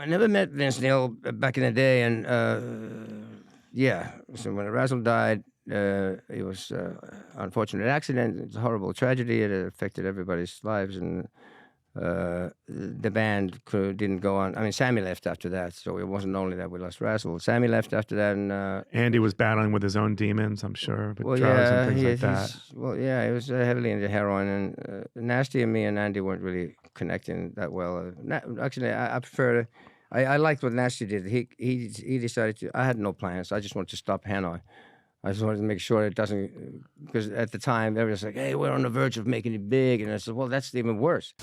I never met Vince Neil back in the day, and so when Razzle died, it was an unfortunate accident. It's a horrible tragedy. It affected everybody's lives, and the band crew didn't go on. I mean, Sammy left after that, so it wasn't only that we lost Razzle. Sammy left after that, and Andy was battling with his own demons, I'm sure, with drugs and things like that. Well, yeah, he was heavily into heroin, and Nasty and me and Andy weren't really connecting that well. Actually, I prefer. I liked what Nasty did. He decided to. I had no plans. I just wanted to stop Hanoi. I just wanted to make sure it doesn't, because at the time everyone was like, "Hey, we're on the verge of making it big," and I said, "Well, that's even worse."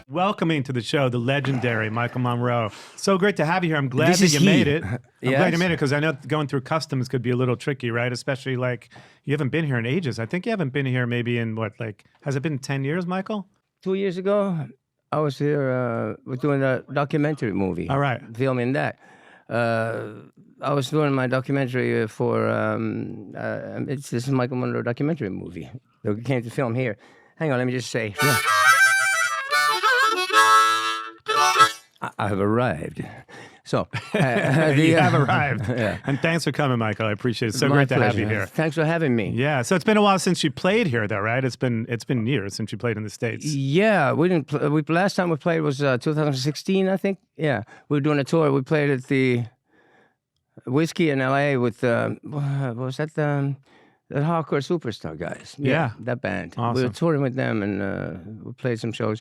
Welcoming to the show, the legendary Michael Monroe. So great to have you here. I'm glad that you made it. I'm glad you made it, because I know going through customs could be a little tricky, right? Especially like you haven't been here in ages. I think you haven't been here maybe in has it been 10 years, Michael? 2 years ago, I was here. We're doing a documentary movie. All right. Filming that. I was doing my documentary for, this is Michael Monroe documentary movie. We came to film here. Hang on, let me just say. Yeah. I have arrived. So, you have arrived. Yeah. And thanks for coming, Michael. I appreciate it. So My great pleasure. to have you here. Thanks for having me. Yeah. So it's been a while since you played here, though, right? It's been years since you played in the States. Yeah, we didn't. Last time we played was 2016, I think. Yeah, we were doing a tour. We played at the Whiskey in L.A. with what was that? The Hardcore Superstar guys. Yeah, that band. Awesome. We were touring with them, and we played some shows.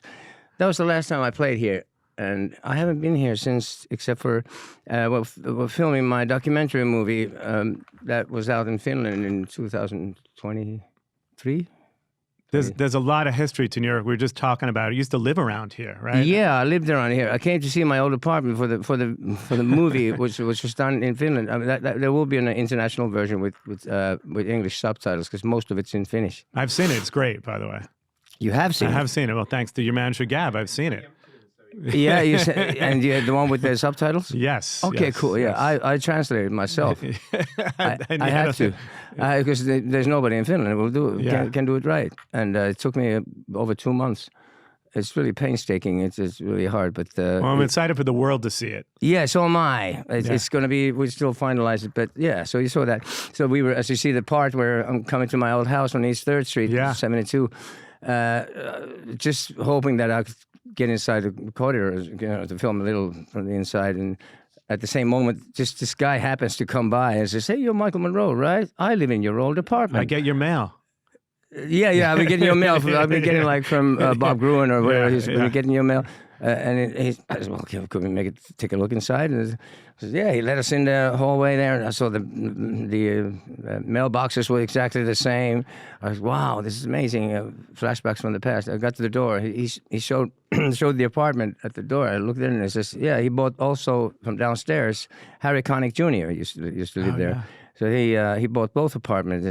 That was the last time I played here. And I haven't been here since, except for we're filming my documentary movie that was out in Finland in 2023. There's a lot of history to New York. We were just talking about it. You used to live around here, right? Yeah, I lived around here. I came to see my old apartment for the movie, which was done in Finland. I mean, there will be an international version with English subtitles, because most of it's in Finnish. I've seen it. It's great, by the way. You have seen it? I have seen it. Well, thanks to your manager, Gab, I've seen it. Yeah, and you had the one with the subtitles? Yes. Okay, yes, cool. Yeah, yes. I translated myself. I had to, because there's nobody in Finland who will do it, can do it right. And it took me over 2 months. It's really painstaking. It's really hard, but well, I'm excited for the world to see it. Yeah, so am I. It's going to be. We still finalize it, but yeah. So you saw that. So we were, as you see, the part where I'm coming to my old house on East 3rd Street, 72. Just hoping that I could get inside the corridor, to film a little from the inside, and at the same moment, just this guy happens to come by and says, "Hey, you're Michael Monroe, right? I live in your old apartment. I get your mail." Yeah, I've been getting your mail. I've been getting from Bob Gruen or whatever. He's been getting your mail. And I said, "Well, could we take a look inside?" And he let us in the hallway there, and I saw the mailboxes were exactly the same. I was, "Wow, this is amazing!" Flashbacks from the past. I got to the door. He showed the apartment at the door. I looked in, and it says, "Yeah, he bought also from downstairs. Harry Connick Jr. used to live there." Yeah. So he bought both apartments,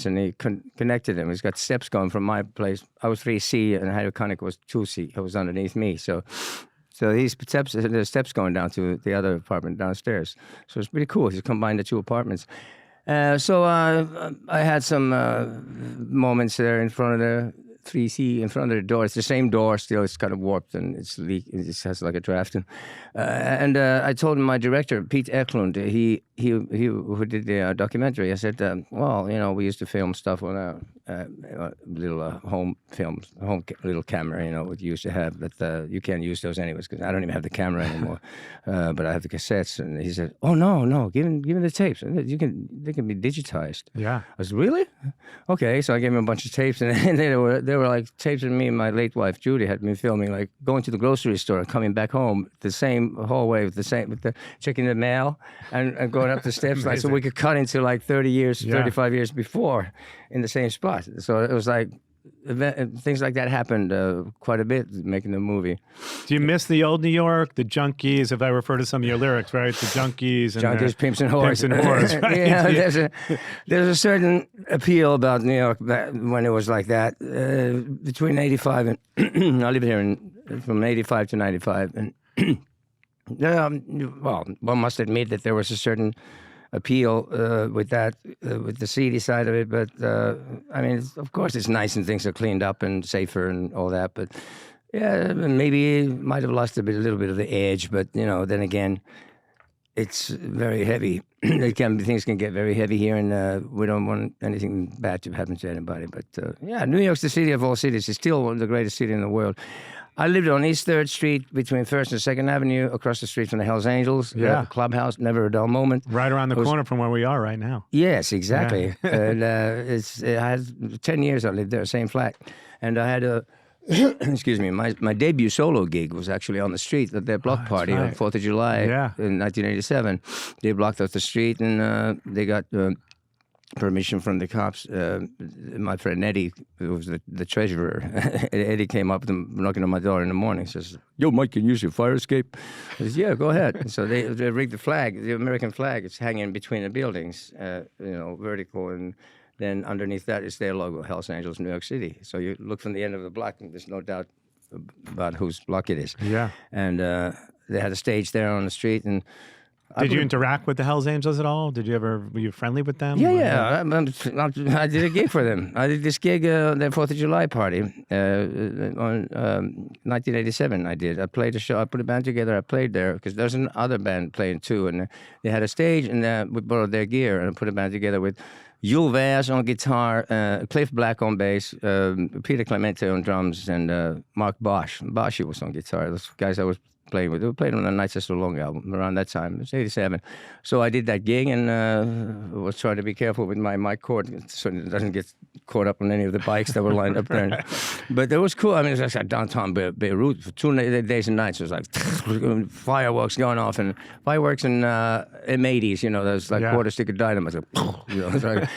and he connected them. He's got steps going from my place. I was 3C, and Harry Connick was 2C. He was underneath me. So these there's steps going down to the other apartment downstairs. So it's pretty cool. He's combined the two apartments. So I had some moments there in front of the 3C, in front of the door. It's the same door still. It's kind of warped and it's leaked. It just has like a draft. And I told my director, Pete Eklund, he who did the documentary, I said, well, we used to film stuff on a little home little camera, what you used to have, but you can't use those anyways, because I don't even have the camera anymore. But I have the cassettes. And he said, "Oh, no, give him the tapes. They can be digitized." Yeah. I said, "Really?" Okay, so I gave him a bunch of tapes, and they were like tapes of me and my late wife Judy had been filming, like going to the grocery store and coming back home, the same hallway with the checking the mail and going up the steps, like, so we could cut into like 30 years, 35 years before in the same spot. So it was like things like that happened quite a bit making the movie. Do you miss the old New York, the junkies? If I refer to some of your lyrics, right? The junkies, pimps and whores. Pimps and whores, right? Yeah, there's a certain appeal about New York when it was like that. Between 85 and I lived here from 85 to 95, and well, one must admit that there was a certain appeal with that, with the seedy side of it. But I mean, of course, it's nice and things are cleaned up and safer and all that. But yeah, maybe it might have lost a little bit of the edge. But then again, it's very heavy. Things can get very heavy here, and we don't want anything bad to happen to anybody. But yeah, New York's the city of all cities. It's still one of the greatest cities in the world. I lived on East 3rd Street between 1st and 2nd Avenue, across the street from the Hells Angels. Yeah. Clubhouse, never a dull moment. Right around the corner from where we are right now. Yes, exactly. Yeah. And I had 10 years I lived there, same flat. And I had a, excuse me, my debut solo gig was actually on the street at their block party on 4th of July in 1987. They blocked off the street, and they got... permission from the cops. My friend Eddie, who was the treasurer, Eddie came up knocking on my door in the morning, says, "Yo, Mike, can you use your fire escape?" I said, "Yeah, go ahead." And so they rigged the flag, the American flag. It's hanging between the buildings, vertical, and then underneath that is their logo, Hells Angels, New York City. So you look from the end of the block, and there's no doubt about whose block it is. Yeah. And they had a stage there on the street, and did you interact with the Hells Angels at all? Were you friendly with them? Yeah. I did a gig for them. I did this gig, their 4th of July party, on 1987 I did. I played a show, I put a band together, I played there, because there's another band playing too, and they had a stage, and we borrowed their gear, and I put a band together with Yul Vaz on guitar, Cliff Black on bass, Peter Clemente on drums, and Mark Bosch. Bosch was on guitar. Those guys I was playing with. They were playing on the Nights Just So Long album around that time. It was 87. So I did that gig, and was trying to be careful with my mic cord so it doesn't get caught up on any of the bikes that were lined up there. But it was cool. I mean, it was like downtown Beirut for 2 days and nights. It was like fireworks going off, and fireworks in M80s, those like quarter stick of dynamite. It was like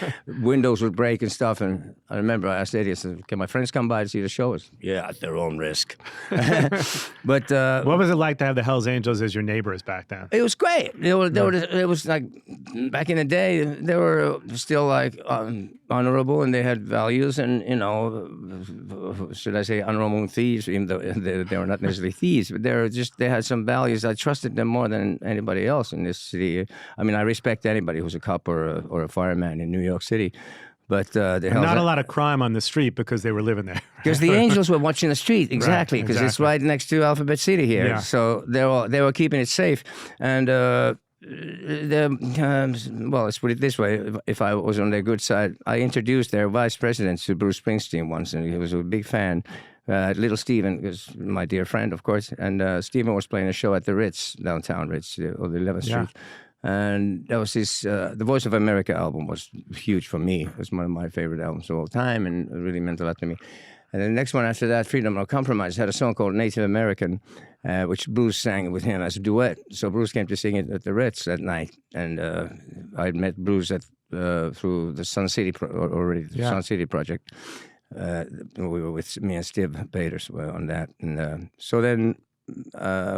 windows would break and stuff. And I remember I asked Eddie, I said, "Can my friends come by to see the show?" I said, "Yeah, at their own risk." But what was it like to have the Hells Angels as your neighbors back then? It was great. It was like back in the day, they were still like honorable, and they had values, and should I say honorable thieves, even though they were not necessarily thieves, but they had some values. I trusted them more than anybody else in this city. I mean, I respect anybody who's a cop or a fireman in New York City. But not a lot of crime on the street because they were living there. Because the Angels were watching the street, exactly, because it's right next to Alphabet City here. Yeah. So they were keeping it safe. And let's put it this way: if I was on their good side, I introduced their vice president to Bruce Springsteen once, and he was a big fan. Little Steven was my dear friend, of course, and Steven was playing a show at the Ritz, downtown Ritz, on the 11th Street. And that was his, the Voice of America album was huge for me. It was one of my favorite albums of all time, and it really meant a lot to me. And the next one after that, Freedom or Compromise, had a song called Native American, which Bruce sang with him as a duet. So Bruce came to sing it at the Ritz that night. And I had met Bruce through the Sun City, Sun City project. We were with me and Stiv Bators on that. And so then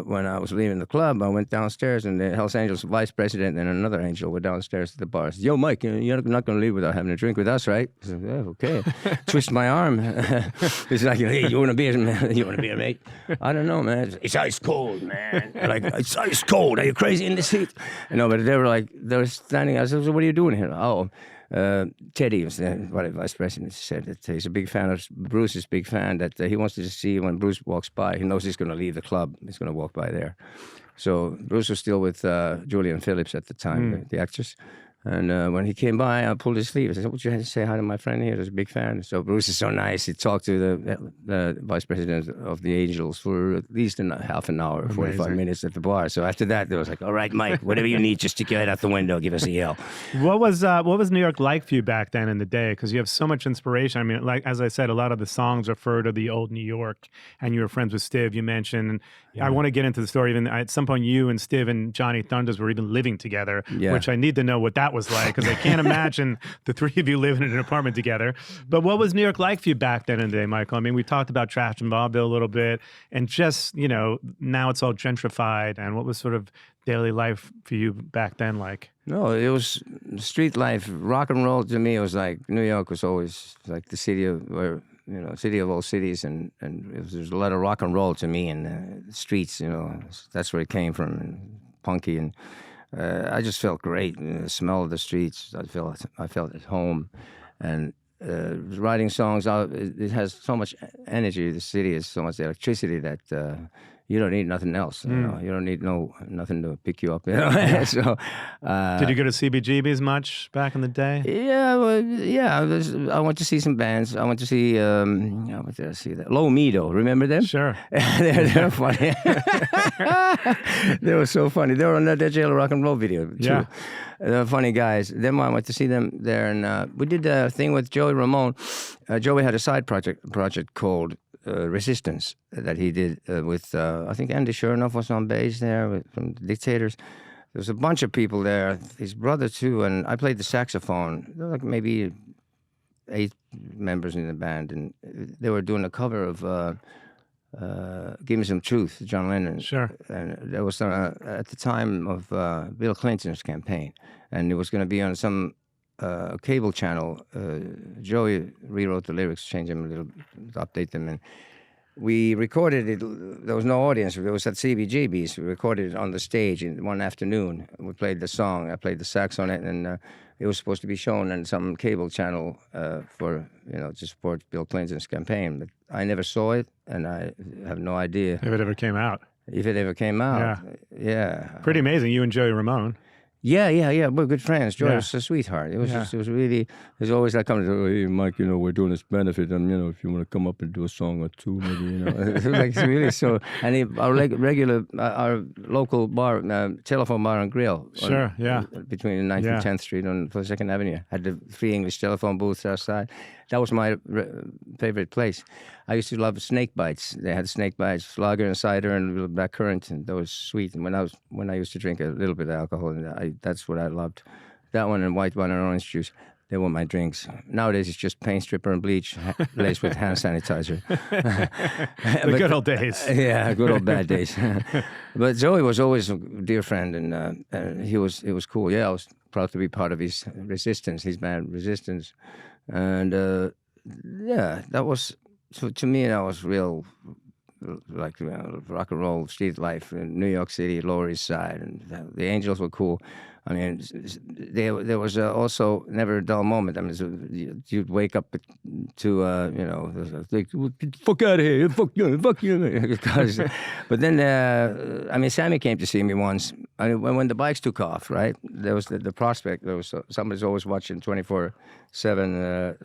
when I was leaving the club, I went downstairs, and the Hells Angels vice president and another angel were downstairs at the bar. I said, "Yo, Mike, you're not going to leave without having a drink with us, right?" I said, "Yeah, okay." Twist my arm. It's like, "Hey, you want to be a mate?" "I don't know, man. It's ice cold, man." Like, "It's ice cold. Are you crazy in this heat?" But they were standing. I said, "So what are you doing here?" "Oh, Teddy," was the vice president, said that he's a big fan of Bruce. Is a big fan that he wants to see when Bruce walks by. He knows he's going to leave the club. He's going to walk by there. So Bruce was still with Julian Phillips at the time, the actress. And when he came by, I pulled his sleeve. I said, "Would you say hi to my friend here? He's a big fan." So Bruce is so nice. He talked to the vice president of the Angels for at least half an hour, 45 minutes at the bar. So after that, there was like, "All right, Mike, whatever you need, just stick your head out the window, give us a yell." What was New York like for you back then in the day? Because you have so much inspiration. I mean, like as I said, a lot of the songs refer to the old New York, and you were friends with Stiv. You mentioned. I want to get into the story. Even at some point, you and Stiv and Johnny Thunders were even living together, which I need to know what that was like, because I can't imagine the three of you living in an apartment together. But what was New York like for you back then in the day, Michael? I mean, we talked about Trash and Vaudeville a little bit, and just, now it's all gentrified. And what was sort of daily life for you back then like? No, it was street life. Rock and roll to me, it was like New York was always like the city of city of all cities, and there's a lot of rock and roll to me, and the streets, that's where it came from, and punky, and I just felt great. The smell of the streets, I felt at home, and writing songs. It has so much energy. The city has so much electricity that you don't need nothing else. You know? You don't need nothing to pick you up. You know? So, did you go to CBGB's much back in the day? Yeah, well, yeah. I went to see some bands. I went to see. What did I see? That Low Meadow. Remember them? Sure. they're funny. They were so funny. They were on that Jail Rock and Roll video too. Yeah. They're funny guys. Then I went to see them there, and we did a thing with Joey Ramone. Joey had a side project called Resistance that he did with I think Andy Chernoff was on bass there from the Dictators. There was a bunch of people there, his brother too, and I played the saxophone. There were like maybe 8 members in the band, and they were doing a cover of Give Me Some Truth, John Lennon. Sure. And that was at the time of Bill Clinton's campaign, and it was going to be on some cable channel. Joey rewrote the lyrics, changed them a little, update them, and we recorded it. There was no audience. It was at CBGB's. We recorded it on the stage in one afternoon. We played the song. I played the sax on it, and it was supposed to be shown on some cable channel for to support Bill Clinton's campaign. But I never saw it, and I have no idea if it ever came out. Yeah. Pretty amazing. You and Joey Ramone. Yeah. We're good friends. Joey was a sweetheart. It was really. There's always like coming to, hey Mike, we're doing this benefit, and if you want to come up and do a song or two, maybe It's like it's really so. And our local bar, telephone bar and grill. Sure, Between 9th and 10th Street on 42nd Avenue, had the free English telephone booth outside. That was my favorite place. I used to love snake bites. They had snake bites, lager and cider and a little blackcurrant, and that was sweet. And when I used to drink a little bit of alcohol, that's what I loved. That one and white wine and orange juice. They were my drinks. Nowadays, it's just paint stripper and bleach laced with hand sanitizer. The good old days. Yeah, good old bad days. But Joey was always a dear friend, and he was cool. Yeah, I was proud to be part of his Resistance, his band Resistance. And that was, to me, that was real, like rock and roll street life in New York City, Lower East Side, and the Angels were cool. I mean, there was also never a dull moment. I mean, you'd wake up to, like, fuck out of here, fuck you. But then, Sammy came to see me once. I mean, when the bikes took off, right? There was the prospect. There was somebody's always watching 24/7.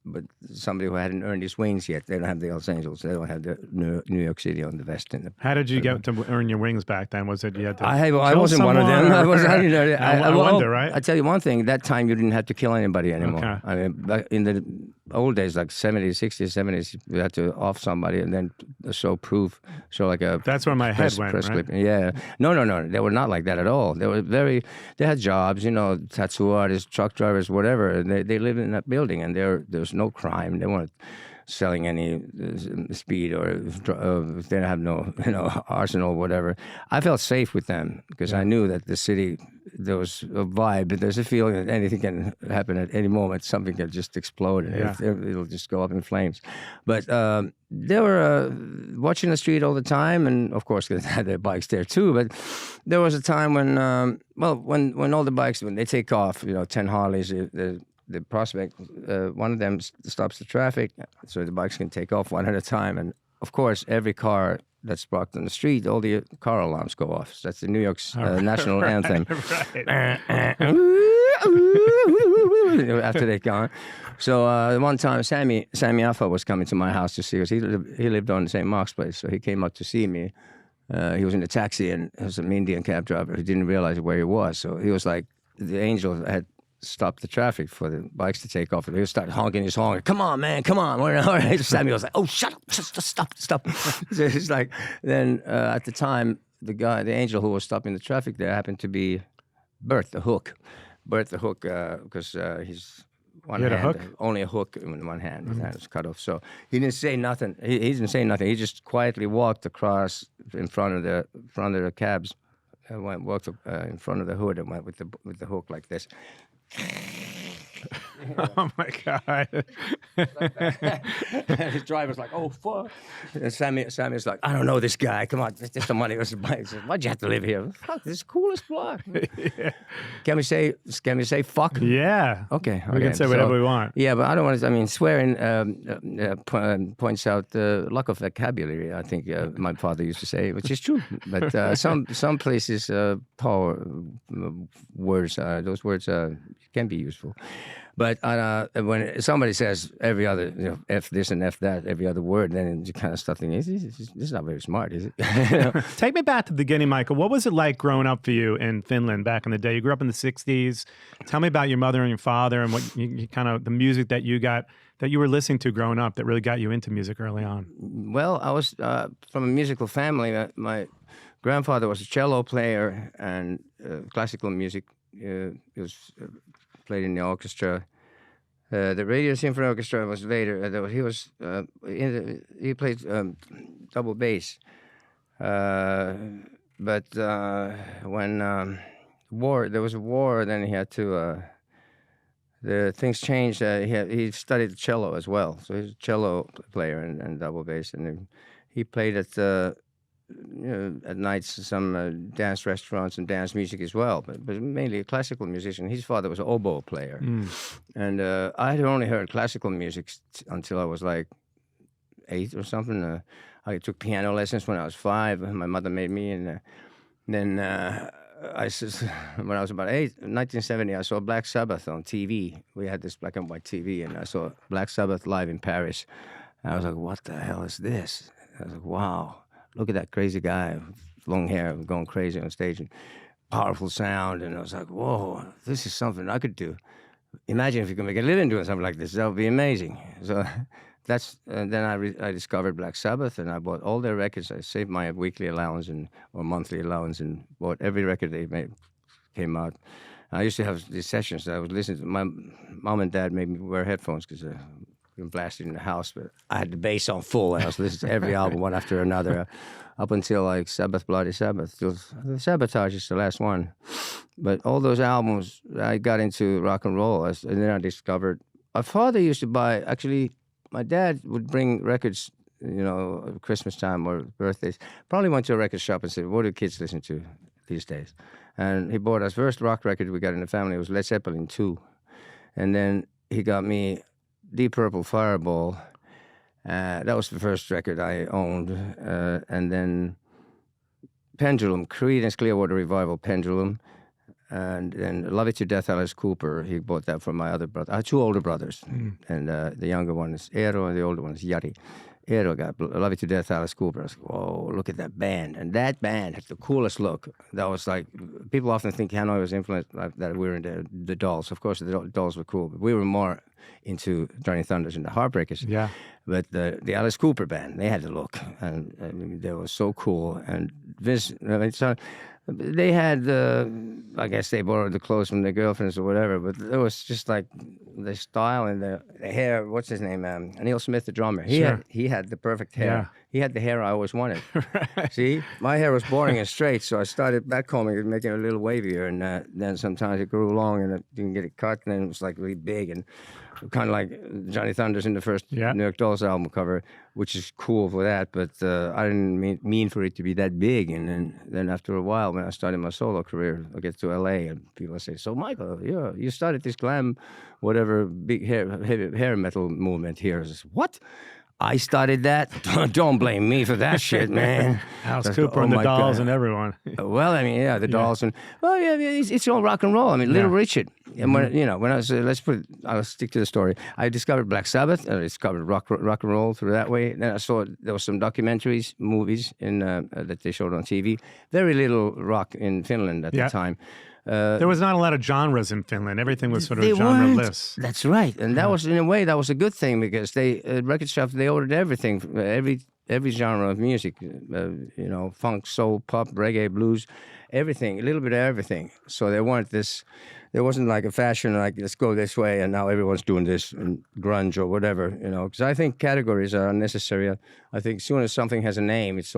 But somebody who hadn't earned his wings yet, they don't have the Los Angeles, they don't have the New York City on the vest. How did you get to earn your wings back then? Was it you had to I wasn't one of them. I wonder, right? I tell you one thing, that time you didn't have to kill anybody anymore. Okay. I mean, back in the old days, like 70s, 60s, 70s, you had to off somebody and then show like a That's where my head went, right? Clip. Yeah. No. They were not like that at all. They had jobs, tattoo artists, truck drivers, whatever. And they lived in that building, and there's no crime. They weren't selling any speed or they didn't have no arsenal or whatever. I felt safe with them because I knew that the city, there was a vibe. There's a feeling that anything can happen at any moment. Something can just explode. It'll just go up in flames. But they were watching the street all the time, and of course they had their bikes there too. But there was a time when when all the bikes, when they take off, 10 Harleys, the prospect, one of them stops the traffic so the bikes can take off one at a time. And of course, every car that's parked on the street, all the car alarms go off. So that's the New York's national anthem. After they're gone. So one time, Sammy Alpha was coming to my house to see us. He lived on St. Mark's Place, so he came up to see me. He was in a taxi, and there was an Indian cab driver who didn't realize where he was. So he was like, the angel had stopped the traffic for the bikes to take off. He would start honking his horn. Come on, man, come on. Sammy was like, oh, shut up, just stop. So it's like, then at the time, the angel who was stopping the traffic there happened to be Bert the Hook. Because he's one hand, hook? Only a hook in one hand. His hand was cut off. So he didn't say nothing. He didn't say nothing. He just quietly walked across in front of the cabs. Walked in front of the hood and went with the hook like this. Oh my God. His driver's like, oh, fuck. And Sammy's like, I don't know this guy. Come on, it's just the money. He says, why'd you have to live here? Fuck, this is the coolest block. Yeah. Can we say fuck? Yeah. Okay. We can say whatever we want. Yeah, but I don't want to, I mean, swearing points out the lack of vocabulary, I think my father used to say, which is true. But some places, power words, those words can be useful. But when somebody says every other, F this and F that, every other word, then you kind of start thinking, this is not very smart, is it? Take me back to the beginning, Michael. What was it like growing up for you in Finland back in the day? You grew up in the 60s. Tell me about your mother and your father and what you kind of, the music that you were listening to growing up that really got you into music early on. Well, I was from a musical family. My grandfather was a cello player and classical music. He was played in the orchestra. The Radio Symphony Orchestra was later. He played double bass. But when there was a war, then he had to. The things changed. He studied cello as well, so he's a cello player and double bass, and he played at nights some dance restaurants and dance music as well, but mainly a classical musician. His father was an oboe player, and I had only heard classical music until I was like 8 or something. I took piano lessons when I was 5. My mother made me, and then when I was about 8, 1970, I saw Black Sabbath on TV. We had this black and white TV, and I saw Black Sabbath live in Paris. And I was like, what the hell is this? I was like, wow. Look at that crazy guy, long hair, going crazy on stage, and powerful sound. And I was like, whoa, this is something I could do. Imagine if you could make a living doing something like this. That would be amazing. So then I discovered Black Sabbath, and I bought all their records. I saved my weekly allowance or monthly allowance and bought every record they came out. I used to have these sessions that I was listening to. My mom and dad made me wear headphones because blasted in the house, but I had the bass on full, and I was listening to every album one after another, up until like Sabbath, Bloody Sabbath. The Sabotage is the last one, but all those albums, I got into rock and roll, and then I discovered. My father used to buy. Actually, my dad would bring records, Christmas time or birthdays. Probably went to a record shop and said, "What do kids listen to these days?" And he bought us first rock record we got in the family. It was Led Zeppelin 2, and then he got me Deep Purple Fireball. That was the first record I owned. And then Pendulum, Creedence Clearwater Revival Pendulum. And then Love It to Death, Alice Cooper. He bought that from my other brother. I had 2 older brothers. And the younger one is Eero and the older one is Jari. Eero got Love It to Death, Alice Cooper. I was like, whoa, look at that band. And that band had the coolest look. That was like, people often think Hanoi was influenced, that we were into the Dolls. Of course, the Dolls were cool, but we were more into Johnny Thunders and the Heartbreakers. Yeah. But the Alice Cooper band, they had the look. And I mean, they were so cool. And Vince, they had, I guess they borrowed the clothes from their girlfriends or whatever, but it was just like the style and the hair. What's his name? Neil Smith, the drummer. He had the perfect hair. Yeah. He had the hair I always wanted. Right. See, my hair was boring and straight, so I started backcombing it, making it a little wavier, and then sometimes it grew long and I didn't get it cut, and then it was like really big and kind of like Johnny Thunders in the first New York Dolls album cover, which is cool for that, but I didn't mean for it to be that big. And then after a while, when I started my solo career, I get to LA and people say, "So Michael, you started this glam, whatever, big hair metal movement here." I said, "What? I started that? Don't blame me for that shit, man." Alice Cooper and the Dolls and everyone. Well, I mean, the Dolls and it's all rock and roll. I mean, Little Richard. And when I was I'll stick to the story. I discovered Black Sabbath. I discovered rock and roll through that way. Then I saw there was some documentaries, movies that they showed on TV. Very little rock in Finland at the time. There was not a lot of genres in Finland. Everything was sort of genreless. That's right, and that was, in a way, that was a good thing, because they record shops, they ordered everything, every genre of music, funk, soul, pop, reggae, blues, everything, a little bit of everything. So there wasn't like a fashion like, let's go this way and now everyone's doing this, and grunge or whatever, because I think categories are unnecessary. I think as soon as something has a name, it's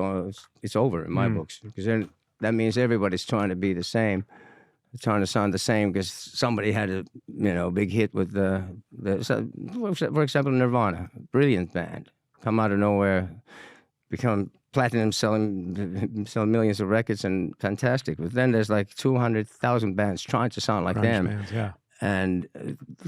over in my books, because then that means everybody's trying to be the same. trying to sound the same because somebody had a big hit with for example, Nirvana, brilliant band, come out of nowhere, become platinum, selling millions of records, and fantastic. But then there's like 200,000 bands trying to sound like Grunge them. bands, yeah. And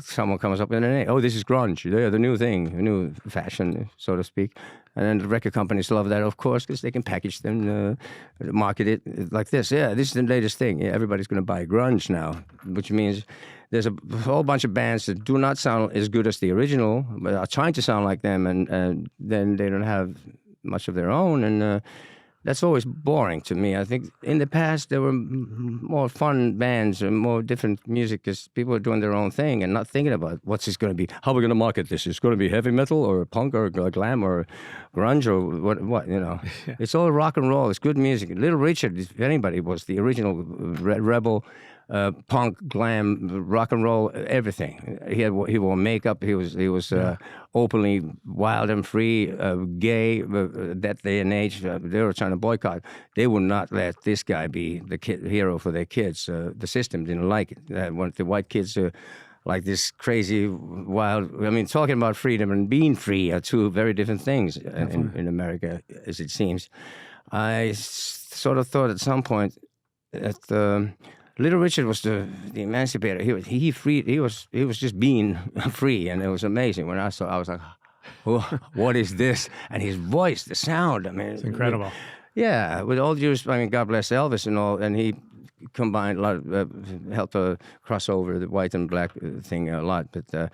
someone comes up with a name. Oh, this is grunge. They're the new thing, the new fashion, so to speak. And then the record companies love that, of course, because they can package them, market it like this. Yeah, this is the latest thing. Yeah, everybody's going to buy grunge now, which means there's a whole bunch of bands that do not sound as good as the original, but are trying to sound like them, and then they don't have much of their own, and that's always boring to me. I think in the past there were more fun bands and more different music because people were doing their own thing and not thinking about what's this going to be. How are we going to market this? It's going to be heavy metal or punk or glam or grunge or what Yeah. It's all rock and roll. It's good music. Little Richard, if anybody, was the original rebel. Punk, glam, rock and roll, everything. He wore makeup. He was openly wild and free, gay. That day and age, they were trying to boycott. They would not let this guy be the hero for their kids. The system didn't like it. They wanted the white kids to like this crazy, wild. I mean, talking about freedom and being free are two very different things in America, as it seems. I sort of thought at some point that. Little Richard was the emancipator. He freed. He was just being free, and it was amazing. When I saw, I was like, oh, "What is this?" And his voice, the sound. I mean, it's incredible. Yeah, with all due respect, I mean, God bless Elvis and all, and he combined a lot, helped cross over the white and black thing a lot, but.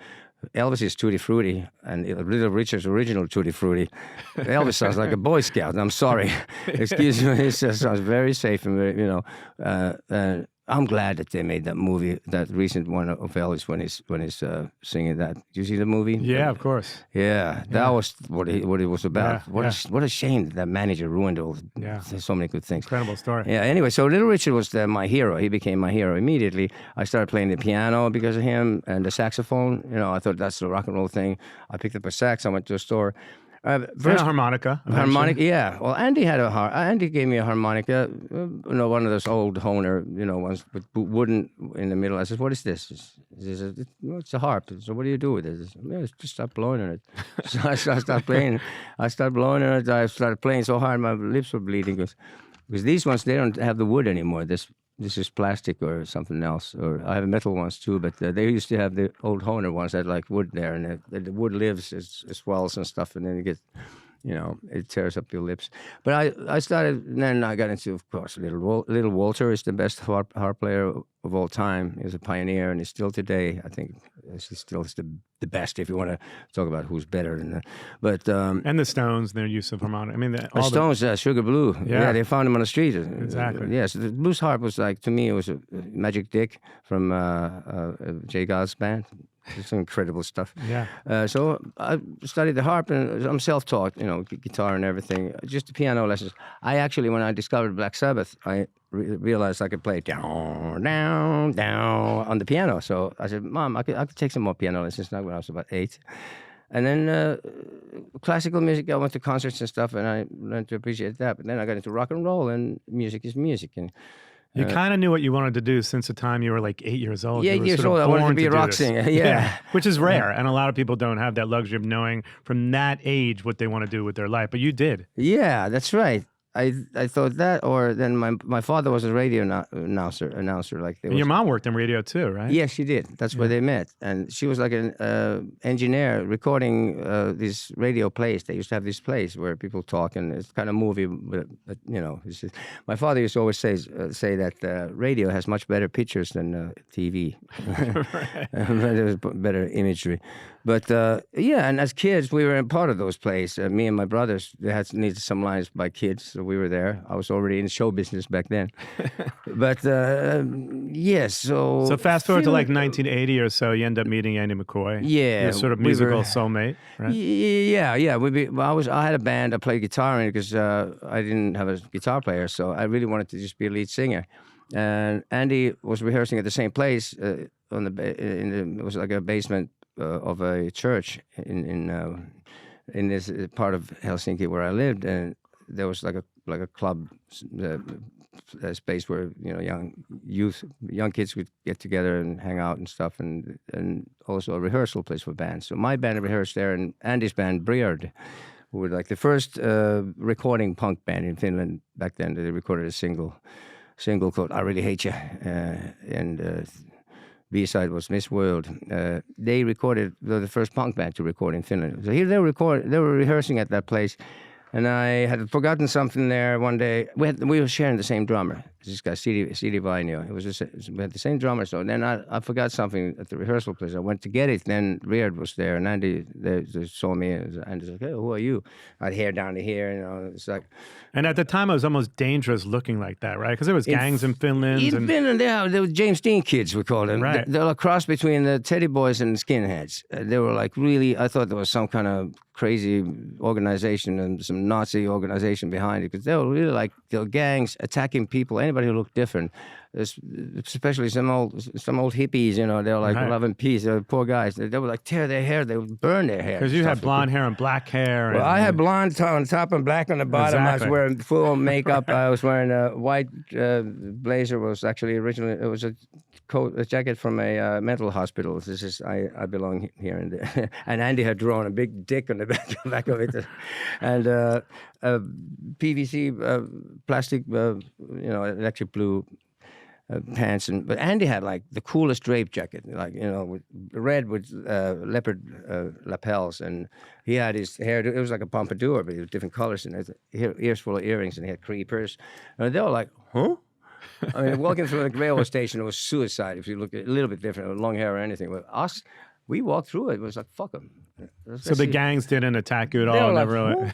Elvis is Tutti Frutti, and Little Richard's original Tutti Frutti. Elvis sounds like a Boy Scout. I'm sorry, excuse me. It sounds very safe and very, I'm glad that they made that movie, that recent one of Elvis when he's singing that. Did you see the movie? Yeah, of course. Yeah, that was what it was about. Yeah, what a shame that manager ruined all. Yeah, so many good things. Incredible story. Yeah. Anyway, so Little Richard was my hero. He became my hero immediately. I started playing the piano because of him and the saxophone. I thought that's the rock and roll thing. I picked up a sax. I went to a store. And a harmonica. Harmonica, yeah. Well, Andy gave me a harmonica, one of those old Hohner, ones with wooden in the middle. I said, "What is this?" It's a harp. So what do you do with it? Just start blowing on it. So I started playing. I started blowing on it. I started playing so hard my lips were bleeding because these ones, they don't have the wood anymore. This is plastic or something else. Or I have metal ones too, but they used to have the old Hohner ones that like wood there, and the wood lives, it swells and stuff, and then you get, it tears up your lips. But I started, and then I got into, of course, Little Walter is the best harp player of all time. He was a pioneer, and he's still today. I think he still is the best if you want to talk about who's better than that. But and the Stones, their use of harmonica. I mean, the Stones, Sugar Blue. Yeah, they found him on the street. Exactly. Yes, the blues harp was like, to me, it was a Magic Dick from Jay God's band. It's incredible stuff. Yeah. So I studied the harp, and I'm self-taught, guitar and everything. Just the piano lessons. I actually, when I discovered Black Sabbath, I realized I could play down, down, down on the piano. So I said, "Mom, I could take some more piano lessons now." When I was about 8. And then classical music, I went to concerts and stuff, and I learned to appreciate that. But then I got into rock and roll, and music is music. And you kind of knew what you wanted to do since the time you were like 8 years old. Yeah, 8 years old. I wanted to be a rock singer. Yeah. Which is rare. And a lot of people don't have that luxury of knowing from that age what they want to do with their life. But you did. Yeah, that's right. I thought that, or then my father was a radio announcer. Like and your mom worked in radio too, right? Yes, she did. That's where they met, and she was like an engineer recording these radio plays. They used to have this place where people talk, and it's kind of movie, but it's just, my father used to always say that radio has much better pictures than TV. There's better imagery. But and as kids, we were in part of those plays. Me and my brothers, they needed some lines by kids, so we were there. I was already in show business back then. But yes, so fast forward to like 1980 or so, you end up meeting Andy McCoy. Yeah, your sort of musical soulmate, right? Yeah. I had a band. I played guitar in it because I didn't have a guitar player, so I really wanted to just be a lead singer. And Andy was rehearsing at the same place it was like a basement of a church in this part of Helsinki where I lived, and there was like a club space where young kids would get together and hang out and stuff, and also a rehearsal place for bands. So my band rehearsed there, and Andy's band Briard, who were like the first recording punk band in Finland back then. They recorded a single called "I Really Hate You," and B-side was Miss World. They were the first punk band to record in Finland. So here they were rehearsing at that place, and I had forgotten something there one day. We were sharing the same drummer. This guy, Stiv Bators. We had the same drummer. So then I forgot something at the rehearsal place. I went to get it. Then Riard was there, and Andy they saw me. And he's like, "Hey, who are you?" I had hair down to here, It's like. And at the time, it was almost dangerous looking like that, right? Because there was gangs in Finland. In Finland, there were James Dean kids, we called them. Right. They were a cross between the Teddy Boys and the Skinheads. They were like really. I thought there was some kind of crazy organization and some Nazi organization behind it, because they were really like gangs attacking people. Anybody who looked different, especially some old hippies, they were like love and peace. They were poor guys. They would like tear their hair. They would burn their hair. Because you had blonde hair and black hair. Well, I had blonde on top and black on the bottom. Exactly. I was wearing full makeup. I was wearing a white blazer. Was actually originally it was a jacket from a mental hospital. This is I belong here and there. And Andy had drawn a big dick on the back of it, and PVC plastic, electric blue pants. But Andy had like the coolest drape jacket, like with red with leopard lapels, and he had his hair. It was like a pompadour, but it was different colors, and ears full of earrings, and he had creepers. And they were like, huh? I mean, walking through the railway station, it was suicide if you look at a little bit different, with long hair or anything. But us, we walked through it. It was like, fuck them. So the gangs didn't attack you at all?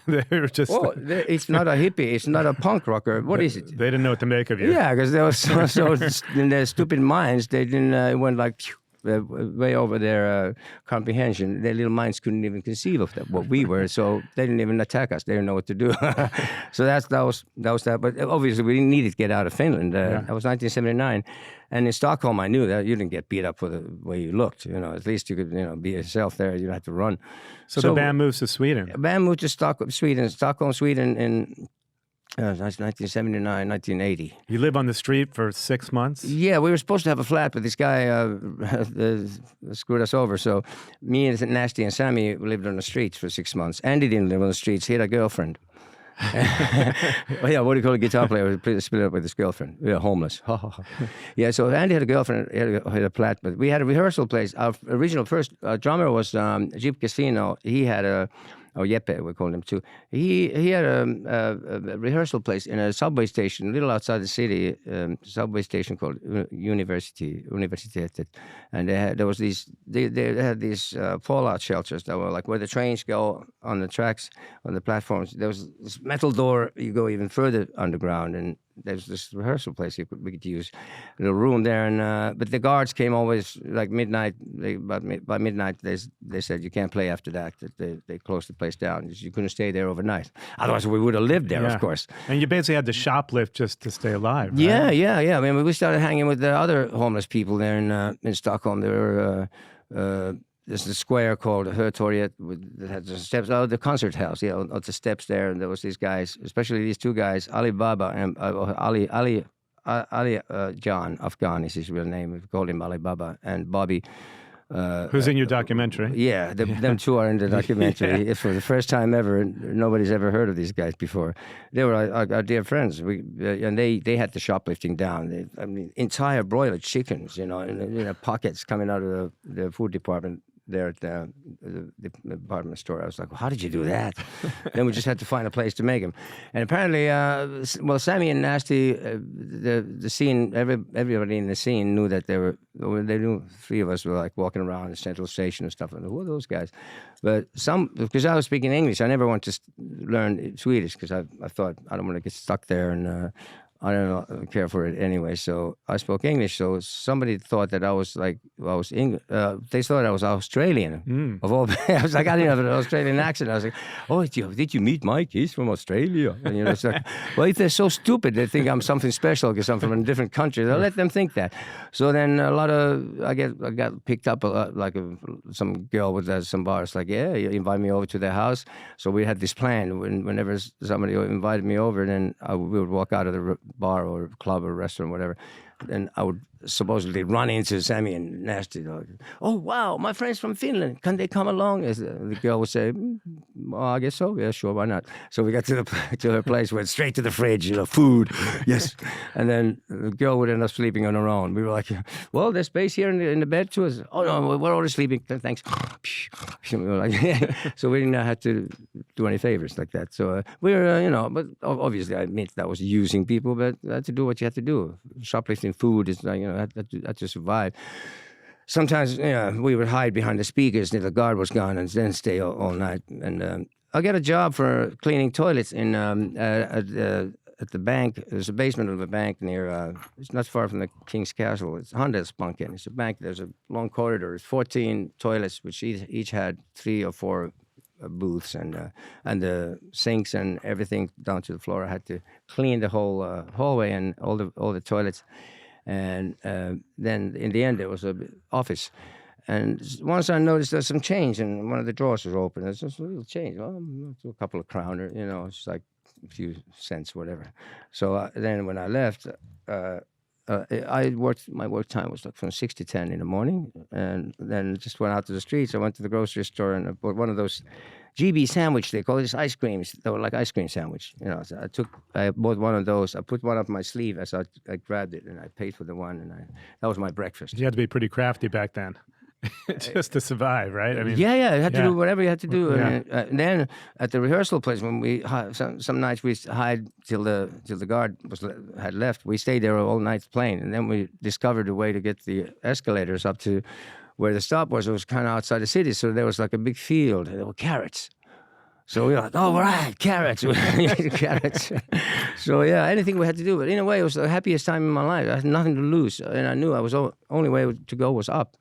They were just... it's not a hippie. It's not a punk rocker. What is it? They didn't know what to make of you. Yeah, because they were so in their stupid minds, they didn't, it went like... way over their comprehension. Their little minds couldn't even conceive of what we were, so they didn't even attack us. They didn't know what to do. So that was that. But obviously, we didn't need to get out of Finland. That was 1979, and in Stockholm, I knew that you didn't get beat up for the way you looked. At least you could, be yourself there. You didn't have to run. So the band moves to Sweden. The band moved to Stockholm, Sweden, in 1979, 1980. You live on the street for 6 months? Yeah, we were supposed to have a flat, but this guy screwed us over. So me and Nasty and Sammy lived on the streets for 6 months. Andy didn't live on the streets. He had a girlfriend. Well, yeah, what do you call a guitar player? He split up with his girlfriend. Yeah, homeless. Yeah, so Andy had a girlfriend. He had a flat, but we had a rehearsal place. Our original first drummer was Jeep Casino. He had Jeppe, we called him too. He had a rehearsal place in a subway station, a little outside the city, subway station called Universitetet. And they had these fallout shelters that were like where the trains go on the tracks, on the platforms. There was this metal door, you go even further underground, and there's this rehearsal place we could use, a little room there. And but the guards came always like midnight. By midnight, they said you can't play after that. They closed the place down. You couldn't stay there overnight. Otherwise, we would have lived there, of course. And you basically had to shoplift just to stay alive. Right? Yeah. I mean, we started hanging with the other homeless people there in Stockholm. There were. There's a square called Hötorget that had the steps. Oh, the concert house. Yeah, on the steps there. And there was these guys, especially these two guys, Ali Baba and Ali John Afghan is his real name. We called him Ali Baba, and Bobby. Who's in your documentary? Yeah, them two are in the documentary. It's for the first time ever. Nobody's ever heard of these guys before. They were our dear friends. And they had the shoplifting down. Entire broiler chickens, in pockets coming out of the food department there at the department store. I was like, well, how did you do that? Then we just had to find a place to make them. And apparently, Sammy and Nasty, the scene, everybody in the scene knew that they knew three of us were like walking around the Central Station and stuff. And who are those guys? But because I was speaking English, I never wanted to learn Swedish because I thought I don't want to get stuck there and I don't care for it anyway. So I spoke English. So somebody thought that I was English. They thought I was Australian. Of all, I was like, I didn't have an Australian accent. I was like, oh, did you meet Mike? He's from Australia. And it's like, well, if they're so stupid, they think I'm something special because I'm from a different country. They'll let them think that. So then I got picked up some girl with some bars. Like, yeah, you invite me over to their house. So we had this plan. Whenever somebody invited me over, then we would walk out of bar or club or restaurant, whatever, then I would supposedly run into Sammy and Nasty. Oh, wow, my friend's from Finland. Can they come along? The girl would say, well, I guess so. Yeah, sure, why not? So we got to her place, went straight to the fridge, food, yes. And then the girl would end up sleeping on her own. We were like, well, there's space here in the bed too. Said, oh, no, we're already sleeping. Thanks. We were like, yeah. So we didn't have to do any favors like that. So we were, but obviously I admit that was using people, but I had to do what you had to do. Shoplifting food is like, had to survive. Sometimes, we would hide behind the speakers until the guard was gone and then stay all night. And I got a job for cleaning toilets in at the bank. There's a basement of a bank near, it's not far from the King's Castle. It's Handelsbanken. It's a bank. There's a long corridor. There's 14 toilets, which each had 3 or 4 booths, and the sinks and everything down to the floor. I had to clean the whole hallway and all the toilets. And then in the end, there was an office. And once I noticed there's some change, and one of the drawers was open. There's just a little change. Well, a couple of kroner, it's like a few cents, whatever. So then when I left, my work time was like from 6 to 10 in the morning. And then just went out to the streets. I went to the grocery store and I bought one of those GB sandwich, they call it, ice creams. They were like ice cream sandwich. So I bought one of those. I put one up my sleeve as I grabbed it, and I paid for the one, and that was my breakfast. You had to be pretty crafty back then, just to survive, right? I mean, yeah, you had to do whatever you had to do. Yeah. And then at the rehearsal place, when we some nights we hide till the guard had left. We stayed there all night playing, and then we discovered a way to get the escalators up to where the stop was. It was kind of outside the city, so there was like a big field. There were carrots. So we were like, oh, right, carrots. Carrots. So, yeah, anything we had to do. But in a way, it was the happiest time in my life. I had nothing to lose. And I knew only way to go was up.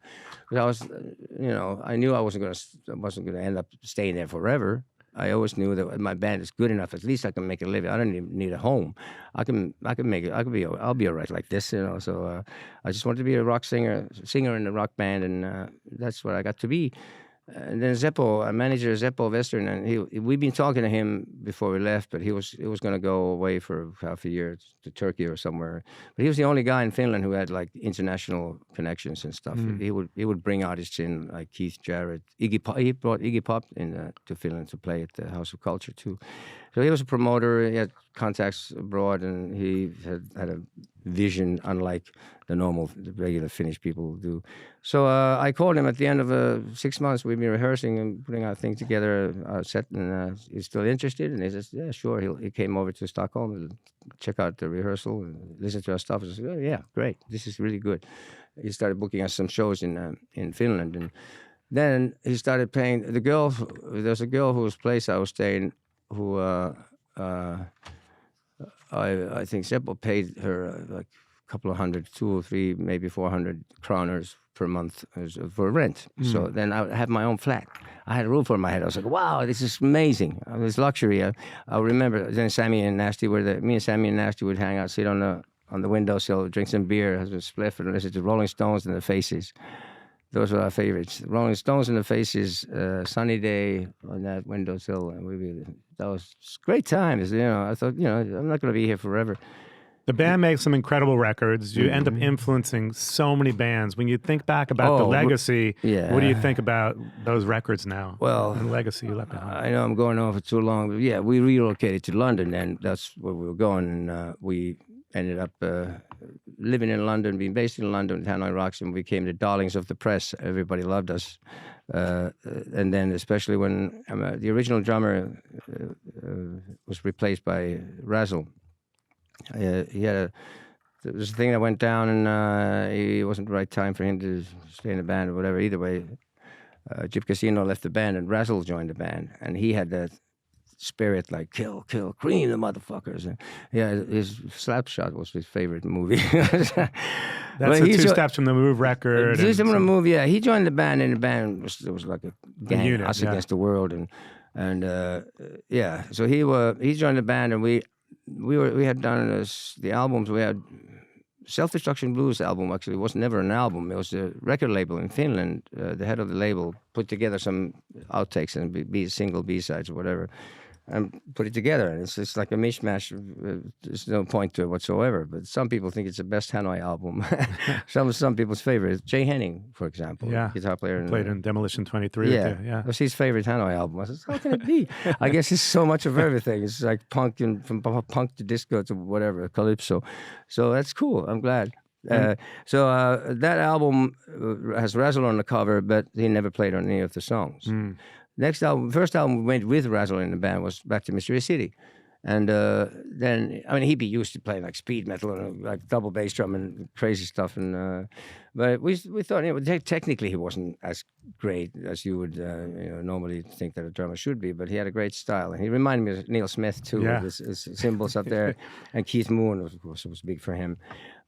Because I knew I wasn't going to end up staying there forever. I always knew that my band is good enough. At least I can make a living. I don't even need a home. I can make it. I'll be all right like this, So I just wanted to be a rock singer in a rock band, and that's what I got to be. And then Zeppo, manager Zeppo Western, and we've been talking to him before we left, but he was going to go away for half a year to Turkey or somewhere. But he was the only guy in Finland who had like international connections and stuff. He would bring artists in like Keith Jarrett, Iggy Pop. He brought Iggy Pop in to Finland to play at the House of Culture too. So he was a promoter. He had contacts abroad, and he had a vision unlike the regular Finnish people do. So I called him at the end of 6 months. We've been rehearsing and putting our thing together, our set, and he's still interested. And he says, yeah, sure. He came over to Stockholm to check out the rehearsal and listen to our stuff. I said, oh, yeah, great. This is really good. He started booking us some shows in Finland. And then he started paying the girl. There's a girl whose place I was staying who I think Seppo paid her like a couple of hundred, 2 or 3, maybe 400 kroners per month for rent. So then I had my own flat. I had a roof over my head. I was like, wow, this is amazing. This luxury. I remember then Sammy and Nasty me and Sammy and Nasty would hang out, sit on the windowsill, drink some beer, have a spliff, and listen to Rolling Stones and the Faces. Those were our favorites. Rolling Stones and the Faces, Sunny Day on that windowsill. And that was great times. I thought, I'm not going to be here forever. The band makes some incredible records. You end up influencing so many bands. When you think back about the legacy, what do you think about those records now? Well, and the legacy you left behind. I know I'm going on for too long, but yeah, we relocated to London, and that's where we were going. And we ended up living in London, being based in London with Hanoi Rocks, and we became the darlings of the press. Everybody loved us. And then especially when the original drummer was replaced by Razzle. There was a thing that went down, and it wasn't the right time for him to stay in the band or whatever. Either way, Jip Casino left the band, and Razzle joined the band, and he had that spirit like kill, cream the motherfuckers. And his Slapshot was his favorite movie. That's the Two Steps from the Move record. Two Steps from the Move, yeah. He joined the band, and the band was like a gang, unit, us against the world, and So he joined the band, and we had done the albums. We had Self-Destruction Blues album. Actually, it was never an album. It was a record label in Finland. The head of the label put together some outtakes and single B-sides or whatever. and put it together. And it's just like a mishmash. There's no point to it whatsoever. But some people think it's the best Hanoi album. some people's favorite. Jay Henning, for example, guitar player. Played in Demolition 23. Yeah, yeah. That's his favorite Hanoi album. I said, how can it be? I guess it's so much of everything. It's like punk, and from punk to disco to whatever, calypso. So that's cool. I'm glad. That album has Razzle on the cover, but he never played on any of the songs. Next album, first album we went with Razzle in the band was Back to Mystery City. And then, I mean, he'd be used to playing like speed metal and like double bass drum and crazy stuff. And but we thought, technically he wasn't as great as you would normally think that a drummer should be, but he had a great style. And he reminded me of Neil Smith too, with his cymbals up there. And Keith Moon, of course, was big for him.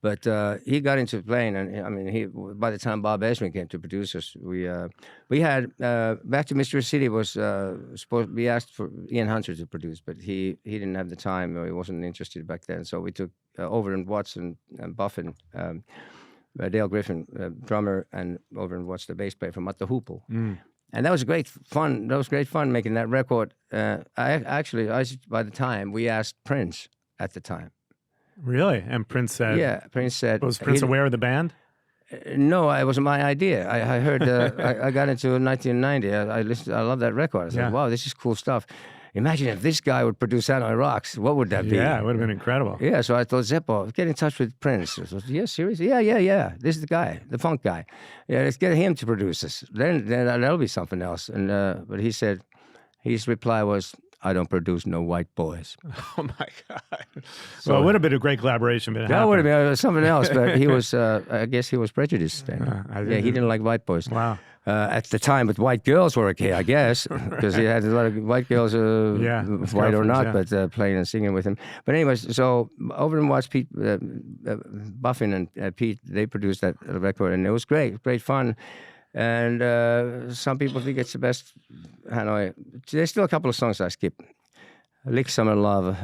But he got into playing, and I mean, by the time Bob Ezrin came to produce us, we had Back to Mystery City was supposed to be asked for Ian Hunter to produce, but he didn't have the time, or he wasn't interested back then. So we took Overland Watts and Buffin, Dale Griffin, drummer, and Overland Watts, the bass player from Matta Hoople. And that was great fun. That was great fun making that record. By the time we asked Prince at the time. Really? And Prince said... Yeah, Prince said... Was Prince aware of the band? No, it wasn't my idea. I heard... I got into 1990. I listened. I love that record. I said, wow, this is cool stuff. Imagine if this guy would produce Hanoi Rocks. What would that be? Yeah, it would have been incredible. Yeah, so I told Zeppo, get in touch with Prince. I said, yeah, seriously? Yeah. This is the guy, the funk guy. Yeah, let's get him to produce this. Then that'll be something else. And but he said, his reply was, I don't produce no white boys. Oh my God! So it would have been a great collaboration, but that would have been something else. But he was, I guess, he was prejudiced then. He didn't like white boys. Wow. At the time, but white girls were okay, I guess, because he had a lot of white girls, white or not, but playing and singing with him. But anyways, so Overland Watts, Pete, Buffin and Pete, they produced that record, and it was great fun. And some people think it's the best Hanoi. There's still a couple of songs I skip. Lick Summer Love.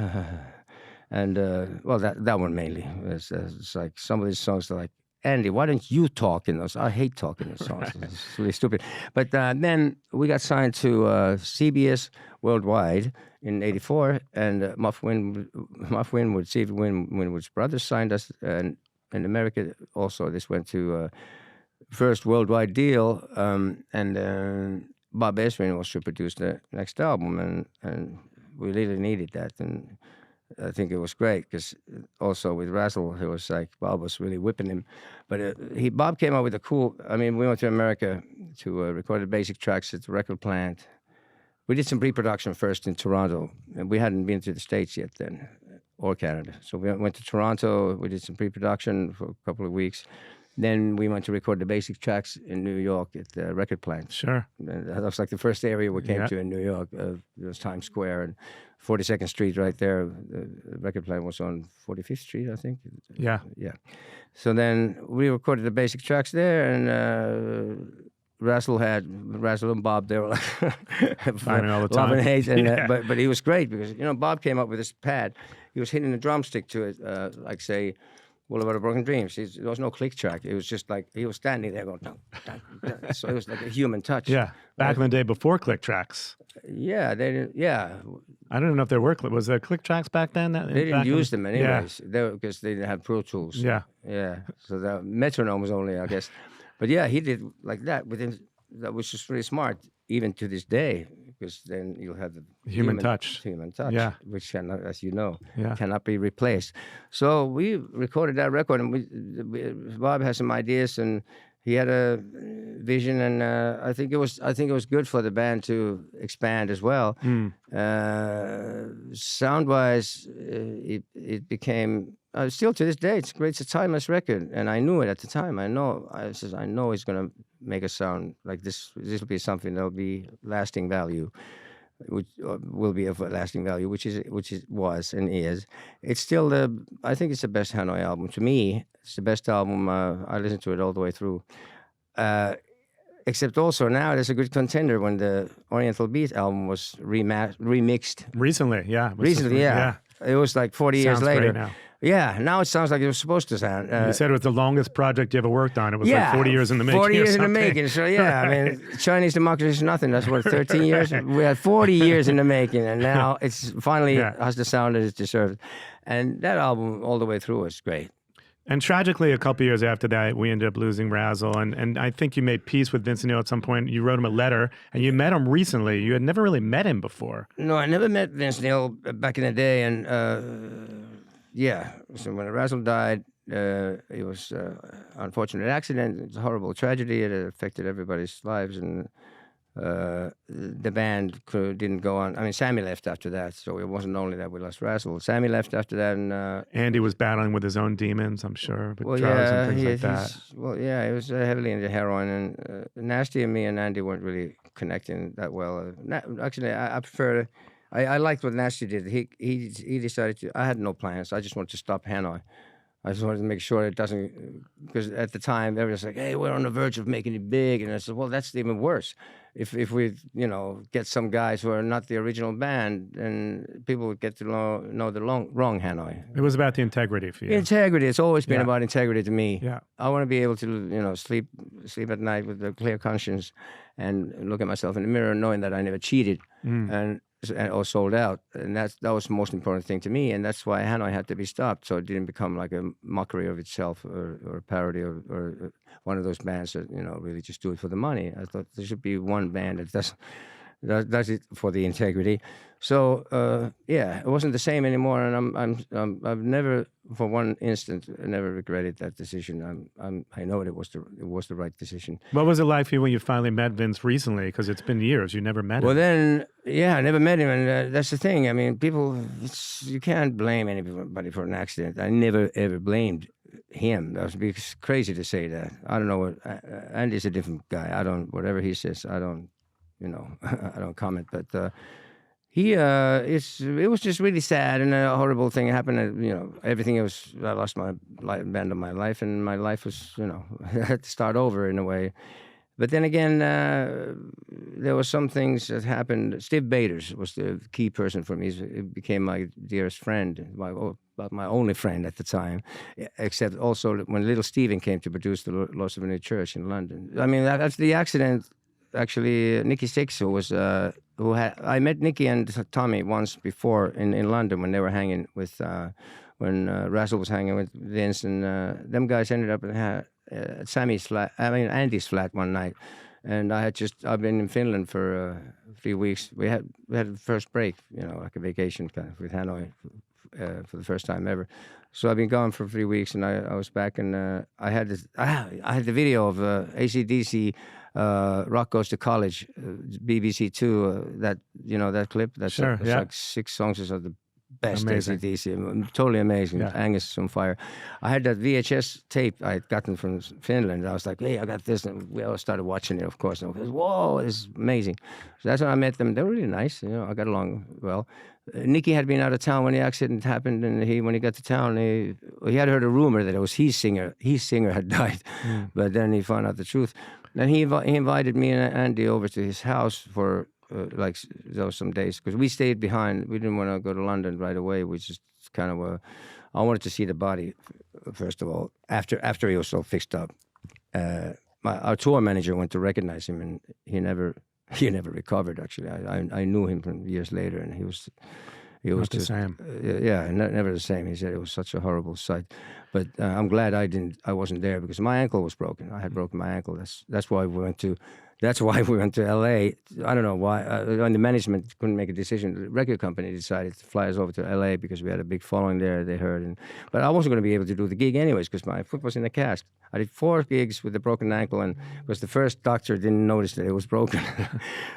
And, that one mainly. It's like some of these songs are like, Andy, why don't you talk in those? I hate talking in songs. It's really stupid. But then we got signed to CBS Worldwide in '84, and Muff Winwood, Steve Winwood's brothers signed us. And in America also, this went to... first worldwide deal, and Bob Ezrin was to produce the next album, and we really needed that, and I think it was great because also with Razzle, he was like Bob was really whipping him, but Bob came up with a cool. I mean, we went to America to record the basic tracks at the record plant. We did some pre-production first in Toronto, and we hadn't been to the States yet then, or Canada. So we went to Toronto. We did some pre-production for a couple of weeks. Then we went to record the basic tracks in New York at the record plant. Sure. And that was like the first area we came to in New York. It was Times Square and 42nd Street right there. The record plant was on 45th Street, I think. Yeah. Yeah. So then we recorded the basic tracks there, and Razzle and Bob, they were like fighting all the time. Love and hate. And, but he was great because, Bob came up with this pad. He was hitting the drumstick to it, like say, Boulevard of Broken Dreams. There was no click track. It was just like he was standing there going, dun, dun, dun. So it was like a human touch. Yeah, back in the day before click tracks. Yeah, they didn't. Yeah, I don't know if there were was there click tracks back then. They didn't use them anyways. Because they didn't have Pro Tools. Yeah, yeah. So the metronome was only, I guess. But yeah, he did like that with him. That was just really smart, even to this day, because then you'll have the human touch, yeah, which cannot, as you know, cannot be replaced. So we recorded that record, and Bob had some ideas, and he had a vision, and I think it was good for the band to expand as well. Sound-wise, it became. Still to this day, it's great. It's a timeless record, and I knew it at the time. I know it's going to make a sound like this. This will be something that will be lasting value, which will be of lasting value, which was and is. It's still I think it's the best Hanoi album to me. It's the best album. I listened to it all the way through. Except also now there's a good contender when the Oriental Beat album was remixed recently. Yeah, recently. Yeah. It was like 40 years later. Now. Yeah, now it sounds like it was supposed to sound. You said it was the longest project you ever worked on. It was like 40 years in the making. 40 years in the something. making. So yeah, I mean, Chinese democracy is nothing. That's what 13 years. We had 40 years in the making, and now it's finally has the sound that it deserves. And that album, all the way through, was great. And tragically, a couple years after that, we ended up losing Razzle. And I think you made peace with Vince Neil at some point. You wrote him a letter, and you met him recently. You had never really met him before. No, I never met Vince Neil back in the day. And so when Razzle died, it was an unfortunate accident. It's a horrible tragedy. It affected everybody's lives. And the band didn't go on. I mean, Sammy left after that, so it wasn't only that we lost Razzle. Sammy left after that, and Andy was battling with his own demons, I'm sure, with drugs and things like that. Well, yeah, he was heavily into heroin, and Nasty and me and Andy weren't really connecting that well. Actually, I prefer. I liked what Nasty did. He decided to. I had no plans. I just wanted to stop Hanoi. I just wanted to make sure it doesn't, because at the time everyone was like, "Hey, we're on the verge of making it big," and I said, "Well, that's even worse. If we, get some guys who are not the original band, and people would get to know the wrong Hanoi." It was about the integrity for you. Integrity. It's always been about integrity to me. Yeah. I want to be able to, sleep at night with a clear conscience, and look at myself in the mirror, knowing that I never cheated, or sold out, and that was the most important thing to me, and that's why Hanoi had to be stopped, so it didn't become like a mockery of itself or a parody or one of those bands that really just do it for the money. I thought there should be one band that does it for the integrity. So it wasn't the same anymore, and I've never for one instant never regretted that decision. I know it was the right decision. What was it like for you when you finally met Vince recently? Because it's been years, you never met him. Well, then, I never met him, and that's the thing. I mean, you can't blame anybody for an accident. I never ever blamed him. That would be crazy to say that. I don't know what. Andy's a different guy. Whatever he says, I don't comment. But it was just really sad, and a horrible thing happened. Everything I lost my band of my life, and my life was, I had to start over in a way. But then again, there were some things that happened. Stiv Bators was the key person for me. He became my dearest friend, about my only friend at the time, except also when Little Steven came to produce the Lost of a New Church in London. I mean, after the accident, actually, Nikki Sixx, I met Nikki and Tommy once before in London when they were hanging with, when Razzle was hanging with Vince, and them guys ended up at Andy's flat one night, and I've been in Finland for 3 weeks. We had the first break, like a vacation kind of with Hanoi for the first time ever. So I've been gone for 3 weeks, and I was back, and I had the video of AC/DC. Rock Goes to College, BBC Two. That clip. That's like 6 songs of the best AC/DC. Totally amazing. Yeah. Angus is on fire. I had that VHS tape I had gotten from Finland. I was like, hey, I got this, and we all started watching it, of course. And I was, whoa, this is amazing. So that's when I met them. They were really nice. I got along well. Nicky had been out of town when the accident happened, and when he got to town, he had heard a rumor that it was his singer had died, but then he found out the truth. And he invited me and Andy over to his house for those some days, because we stayed behind. We didn't want to go to London right away. We just kind of I wanted to see the body first of all. After he was so fixed up, our tour manager went to recognize him, and he never recovered. Actually, I knew him from years later, and he was Not just the same. Never the same. He said it was such a horrible sight. But I'm glad I wasn't there, because my ankle was broken. I had broken my ankle. That's why we went to L.A. I don't know why. When the management couldn't make a decision, the record company decided to fly us over to L.A. because we had a big following there, they heard. But I wasn't going to be able to do the gig anyways, because my foot was in a cast. I did 4 gigs with a broken ankle, and because the first doctor didn't notice that it was broken.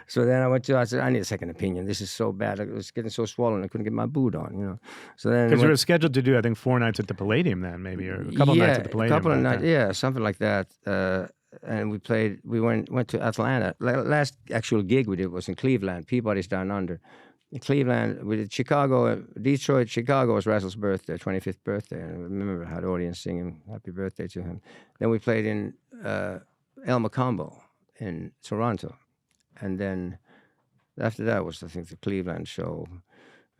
So then I said, I need a second opinion. This is so bad. It was getting so swollen, I couldn't get my boot on, So then, because you were scheduled to do, I think, 4 nights at the Palladium then, maybe, or a couple nights at the Palladium. A couple of nights, something like that. And we played. We went to Atlanta. Last actual gig we did was in Cleveland. Peabody's Down Under. In Cleveland, we did Chicago, Detroit. Chicago was Razzle's birthday, 25th birthday. And I remember I had audience singing happy birthday to him. Then we played in El Macombo in Toronto. And then after that was, I think, the Cleveland show.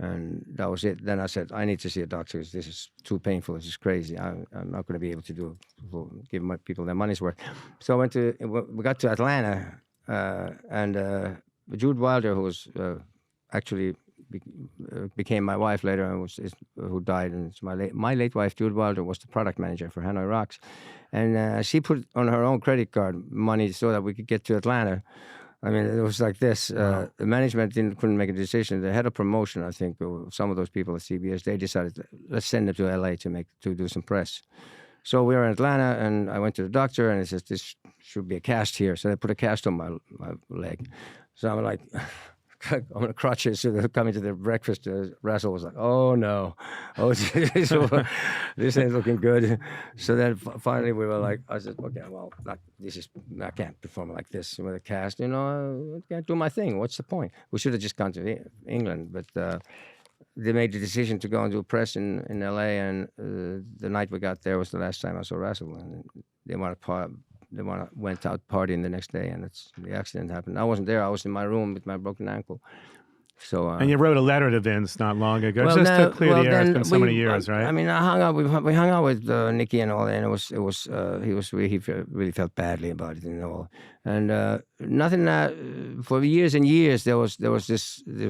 And that was it. Then I said, I need to see a doctor because this is too painful. This is crazy. I'm not going to be able to give my people their money's worth. So we got to Atlanta, and Jude Wilder, who was actually became my wife later, and who died, and it's my late wife, Jude Wilder, was the product manager for Hanoi Rocks, and she put on her own credit card money so that we could get to Atlanta. I mean, it was like this. The management couldn't make a decision. The head of promotion, I think, some of those people at CBS, they decided, let's send them to LA to do some press. So we were in Atlanta, and I went to the doctor, and he says, this should be a cast here. So they put a cast on my leg. So I'm like, I'm on crutches. So they're coming to their breakfast. Razzle was like, oh, no. Oh, this ain't looking good. So then finally we were like, I said, okay, well, I can't perform like this with a cast. You know, I can't do my thing. What's the point? We should have just gone to England. But they made the decision to go and do press in L.A., and the night we got there was the last time I saw Razzle. And they went out partying the next day, and the accident happened. I wasn't there. I was in my room with my broken ankle. So and you wrote a letter to Vince not long ago, just to clear the air. It's been so many years, right? I mean, I hung out. We hung out with Nikki and all that, and he really felt badly about it and all. And nothing. For years and years, there was a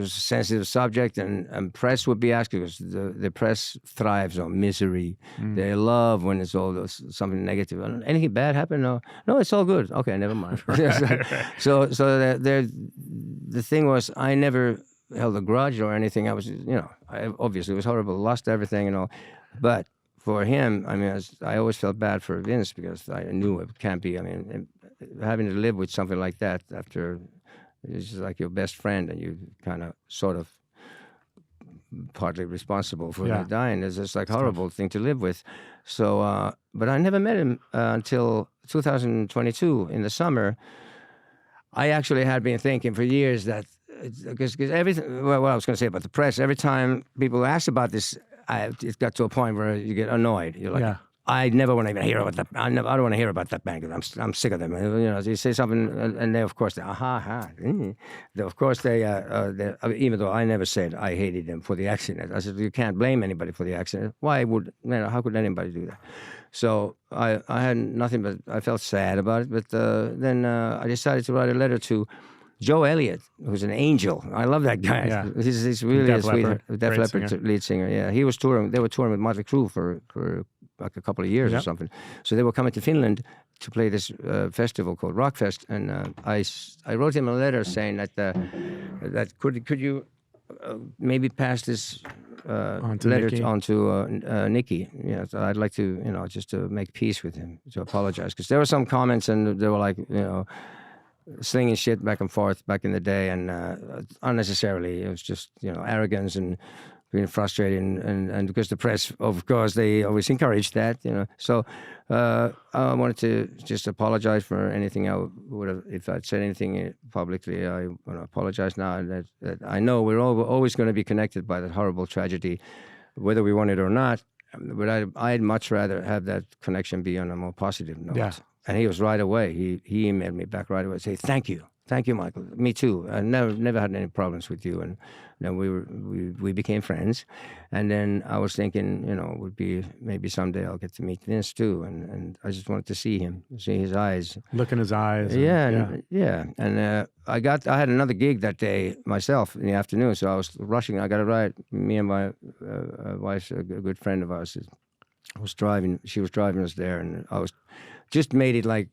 sensitive subject, and press would be asked because the press thrives on misery. They love when it's all something negative. Anything bad happen? No, it's all good. Okay, never mind. So the thing was, I never held a grudge or anything. I was, obviously it was horrible, lost everything and all. But for him, I mean, I always felt bad for Vince because I knew it can't be. I mean, having to live with something like that after it's just like your best friend and you kind of sort of partly responsible for the dying. It's just like horrible thing to live with. So, but I never met him until 2022 in the summer. I actually had been thinking for years that because everything, what I was going to say about the press, every time people ask about this, it got to a point where you get annoyed. You're like, I never want to even hear about that. I don't want to hear about that band because I'm sick of them. You say something, and they, of course, of course, they even though I never said I hated them for the accident. I said, you can't blame anybody for the accident. How could anybody do that? So I had nothing but, I felt sad about it. But then I decided to write a letter to Joe Elliott, who's an angel. I love that guy. Yeah. He's really a sweet Def Leppard lead singer. Yeah, he was touring. They were touring with Motley Crue for like a couple of years or something. So they were coming to Finland to play this festival called Rockfest, and I wrote him a letter saying that could you maybe pass this letter on to Nikki. So I'd like to just to make peace with him, to apologize, because there were some comments and they were like slinging shit back and forth back in the day, and unnecessarily. It was just arrogance and being frustrated, and because the press, of course, they always encourage that. So I wanted to just apologize for anything I would have, if I'd said anything publicly. I want to apologize now, and that I know we're always going to be connected by that horrible tragedy, whether we want it or not. But I'd much rather have that connection be on a more positive note. Yeah. And he was right away. He emailed me back right away, say thank you, Michael. Me too. I never had any problems with you, and then we became friends. And then I was thinking, it would be maybe someday I'll get to meet Vince too, and I just wanted to see him, see his eyes, look in his eyes. And I had another gig that day myself in the afternoon, so I was rushing. I got a ride. Me and my wife's a good friend of ours was driving. She was driving us there, and I was just made it like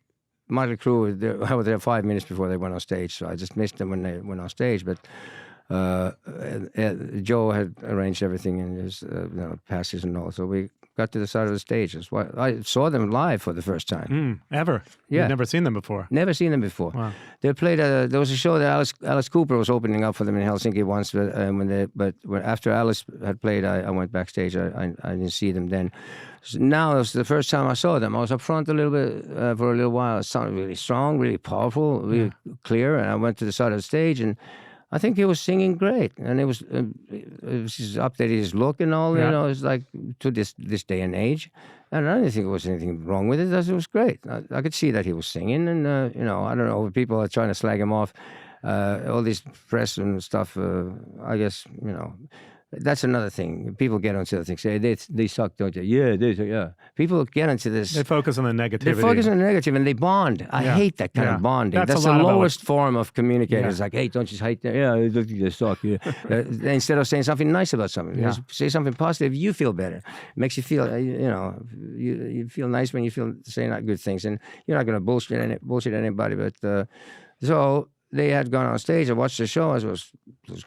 Motley Crue. I was there 5 minutes before they went on stage, so I just missed them when they went on stage. But Joe had arranged everything and his passes and all, so we got to the side of the stage. That's why I saw them live for the first time. Ever? Yeah, you'd never seen them before. Never seen them before. Wow. They played. There was a show that Alice Cooper was opening up for them in Helsinki once. After Alice had played, I went backstage. I didn't see them then. So now it was the first time I saw them. I was up front a little bit for a little while. It sounded really strong, really powerful, really clear. And I went to the side of the stage, and I think he was singing great. And it was just updated his look and all. It's like to this day and age. And I didn't think there was anything wrong with it. It was great. I could see that he was singing, and I don't know. People are trying to slag him off. All this press and stuff. I guess That's another thing. People get onto the thing, say they suck, don't they? Yeah, they suck, yeah. People get into this. They focus on the negativity. They focus on the negative and they bond. I hate that kind of bonding. That's the lowest form of communicating. It's like, hey, don't you hate them? Yeah, they suck. Yeah. Instead of saying something nice about something, say something positive. You feel better. It makes you feel, you feel nice when you feel saying good things, and you're not going to bullshit anybody. But so. They had gone on stage. I watched the show. It was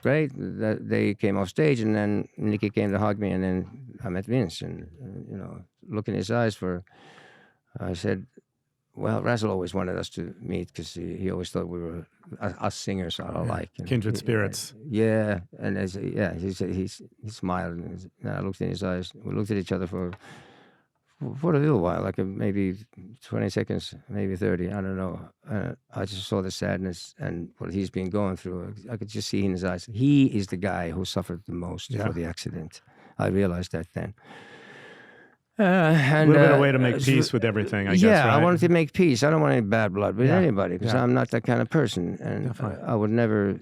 great. They came off stage, and then Nikki came to hug me, and then I met Vince, and look in his eyes I said, well, Razzle always wanted us to meet because he always thought we were us singers are alike. Kindred spirits. Yeah, and he smiled, and I looked in his eyes. We looked at each other for a little while, like maybe 20 seconds, maybe 30, I don't know. I just saw the sadness and what he's been going through. I could just see in his eyes. He is the guy who suffered the most for the accident. I realized that then. And, a little bit of a way to make peace with everything, I guess, right? I wanted to make peace. I don't want any bad blood with anybody because I'm not that kind of person. And I would never,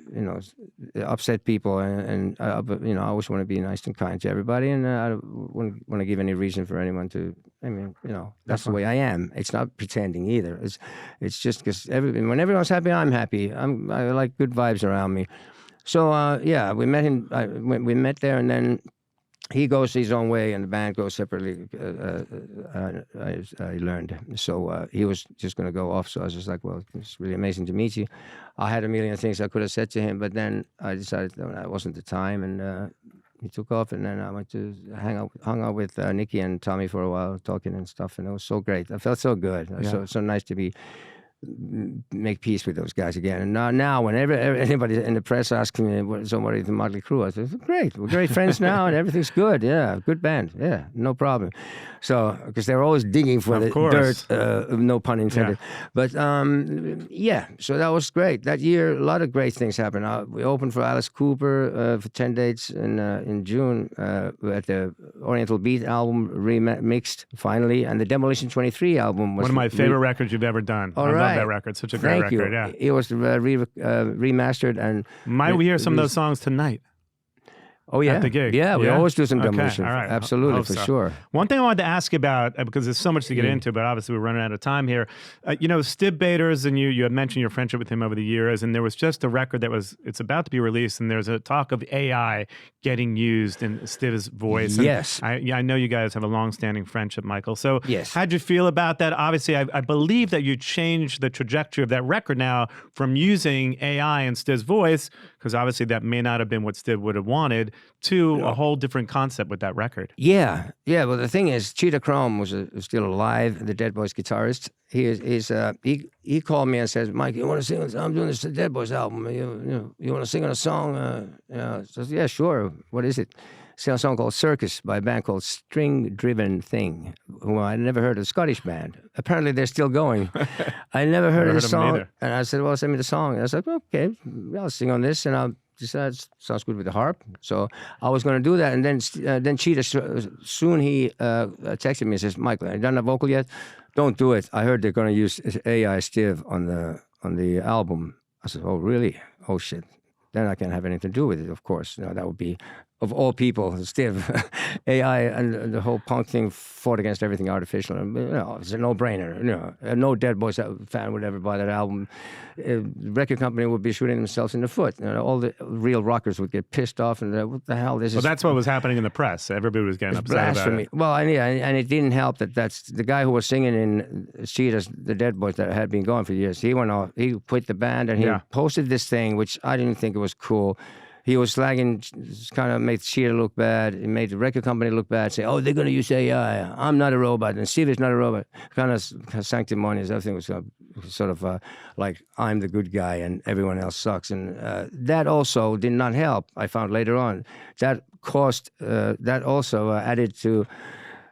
upset people. And I always want to be nice and kind to everybody. And I wouldn't want to give any reason for anyone to, that's the way I am. It's not pretending either. It's just because when everyone's happy, I'm happy. I like good vibes around me. So, we met him. We met there, and then he goes his own way, and the band goes separately. I learned. So he was just going to go off. So I was just like, well, it's really amazing to meet you. I had a million things I could have said to him, but then I decided that wasn't the time, and he took off. And then I went to hung out with Nikki and Tommy for a while, talking and stuff, and it was so great. I felt so good. So nice to make peace with those guys again. And now whenever anybody in the press asks me somebody the Motley Crue, I say, great, we're great friends now and everything's good. Yeah, good band. Yeah, no problem. So, because they're always digging for the dirt, no pun intended. Yeah. But so that was great. That year, a lot of great things happened. We opened for Alice Cooper for 10 dates in June at the Oriental Beat album remixed finally, and the Demolition 23 album was one of my favorite records you've ever done. I love that record. Such a great record. Yeah, it was remastered. And might we hear some of those songs tonight? Oh, yeah. At the gig. Yeah, we always do some demolition. All right. Absolutely, for sure. One thing I wanted to ask you about, because there's so much to get into, but obviously we're running out of time here. Stiv Bators, and you had mentioned your friendship with him over the years, and there was just a record it's about to be released, and there's a talk of AI getting used in Stiv's voice. Yes. And I know you guys have a long-standing friendship, Michael. So yes. How'd you feel about that? Obviously, I believe that you changed the trajectory of that record now from using AI in Stiv's voice, because obviously that may not have been what Stiv would have wanted, to a whole different concept with that record. Yeah. Well, the thing is, Cheetah Chrome was still alive, the Dead Boys guitarist. He called me and says, Mike, you want to sing? I'm doing this Dead Boys album. You want to sing on a song? So, yeah, sure. What is it? Sing a song called Circus by a band called String Driven Thing, who I never heard of, a Scottish band. Apparently they're still going. I never heard of the song. And I said, well, send me the song. And I said, okay, I'll sing on this. And I decided, sounds good with the harp. So I was going to do that. And then Cheetah, soon he texted me and says, Michael, have you done the vocal yet? Don't do it. I heard they're going to use AI Stiv on the album. I said, oh, really? Oh, shit. Then I can't have anything to do with it, of course. That would be, of all people, Stiv, AI, and the whole punk thing fought against everything artificial. And, it's a no-brainer. No Dead Boys fan would ever buy that album. The record company would be shooting themselves in the foot. All the real rockers would get pissed off and what the hell? Well, that's what was happening in the press. Everybody was getting upset about it. Well, and it didn't help that's the guy who was singing in Cheetah's, the Dead Boys that had been going for years. He went off. He quit the band and he posted this thing, which I didn't think it was cool. He was slagging, kind of made Cheetah look bad. He made the record company look bad, say, oh, they're going to use AI. I'm not a robot, and Steve is not a robot. Kind of sanctimonious. Everything was sort of like, I'm the good guy and everyone else sucks. And that also did not help, I found later on. That also added to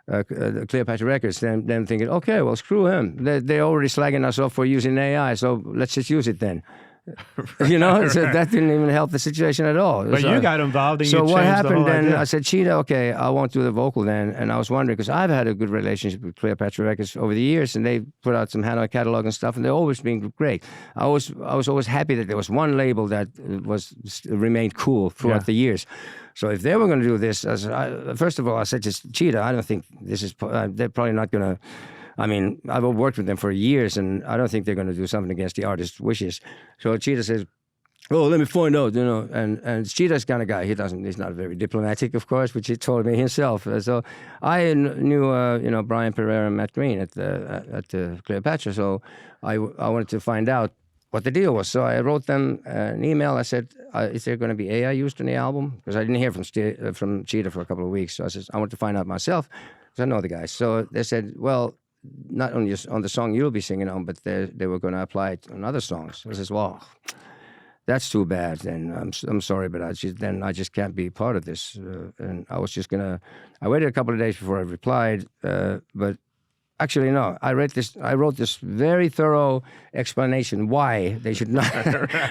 Cleopatra Records, them thinking, okay, well, screw him. They're already slagging us off for using AI, so let's just use it then. So that didn't even help the situation at all. But you got involved and you changed the whole So what happened then, idea. I said, Cheetah, okay, I won't do the vocal then. And I was wondering, because I've had a good relationship with Cleopatra Records over the years, and they put out some Hanoi catalog and stuff, and they've always been great. I was always happy that there was one label that remained cool throughout the years. So if they were going to do this, first of all, I said to Cheetah, I don't think this is, they're probably not going to, I mean, I've worked with them for years, and I don't think they're going to do something against the artist's wishes. So Cheetah says, oh, let me find out, and Cheetah's kind of guy. He's not very diplomatic, of course, which he told me himself. So I knew, Brian Pereira and Matt Green at the Cleopatra. So I wanted to find out what the deal was. So I wrote them an email. I said, is there going to be AI used in the album? Because I didn't hear from Cheetah for a couple of weeks. So I said, I want to find out myself, because I know the guys. So they said, well, not only on the song you'll be singing on, but they were going to apply it on other songs. So I said, well, that's too bad. Then I'm sorry, but I just can't be part of this. And I was just I waited a couple of days before I replied, but actually, no. I wrote this very thorough explanation why they should not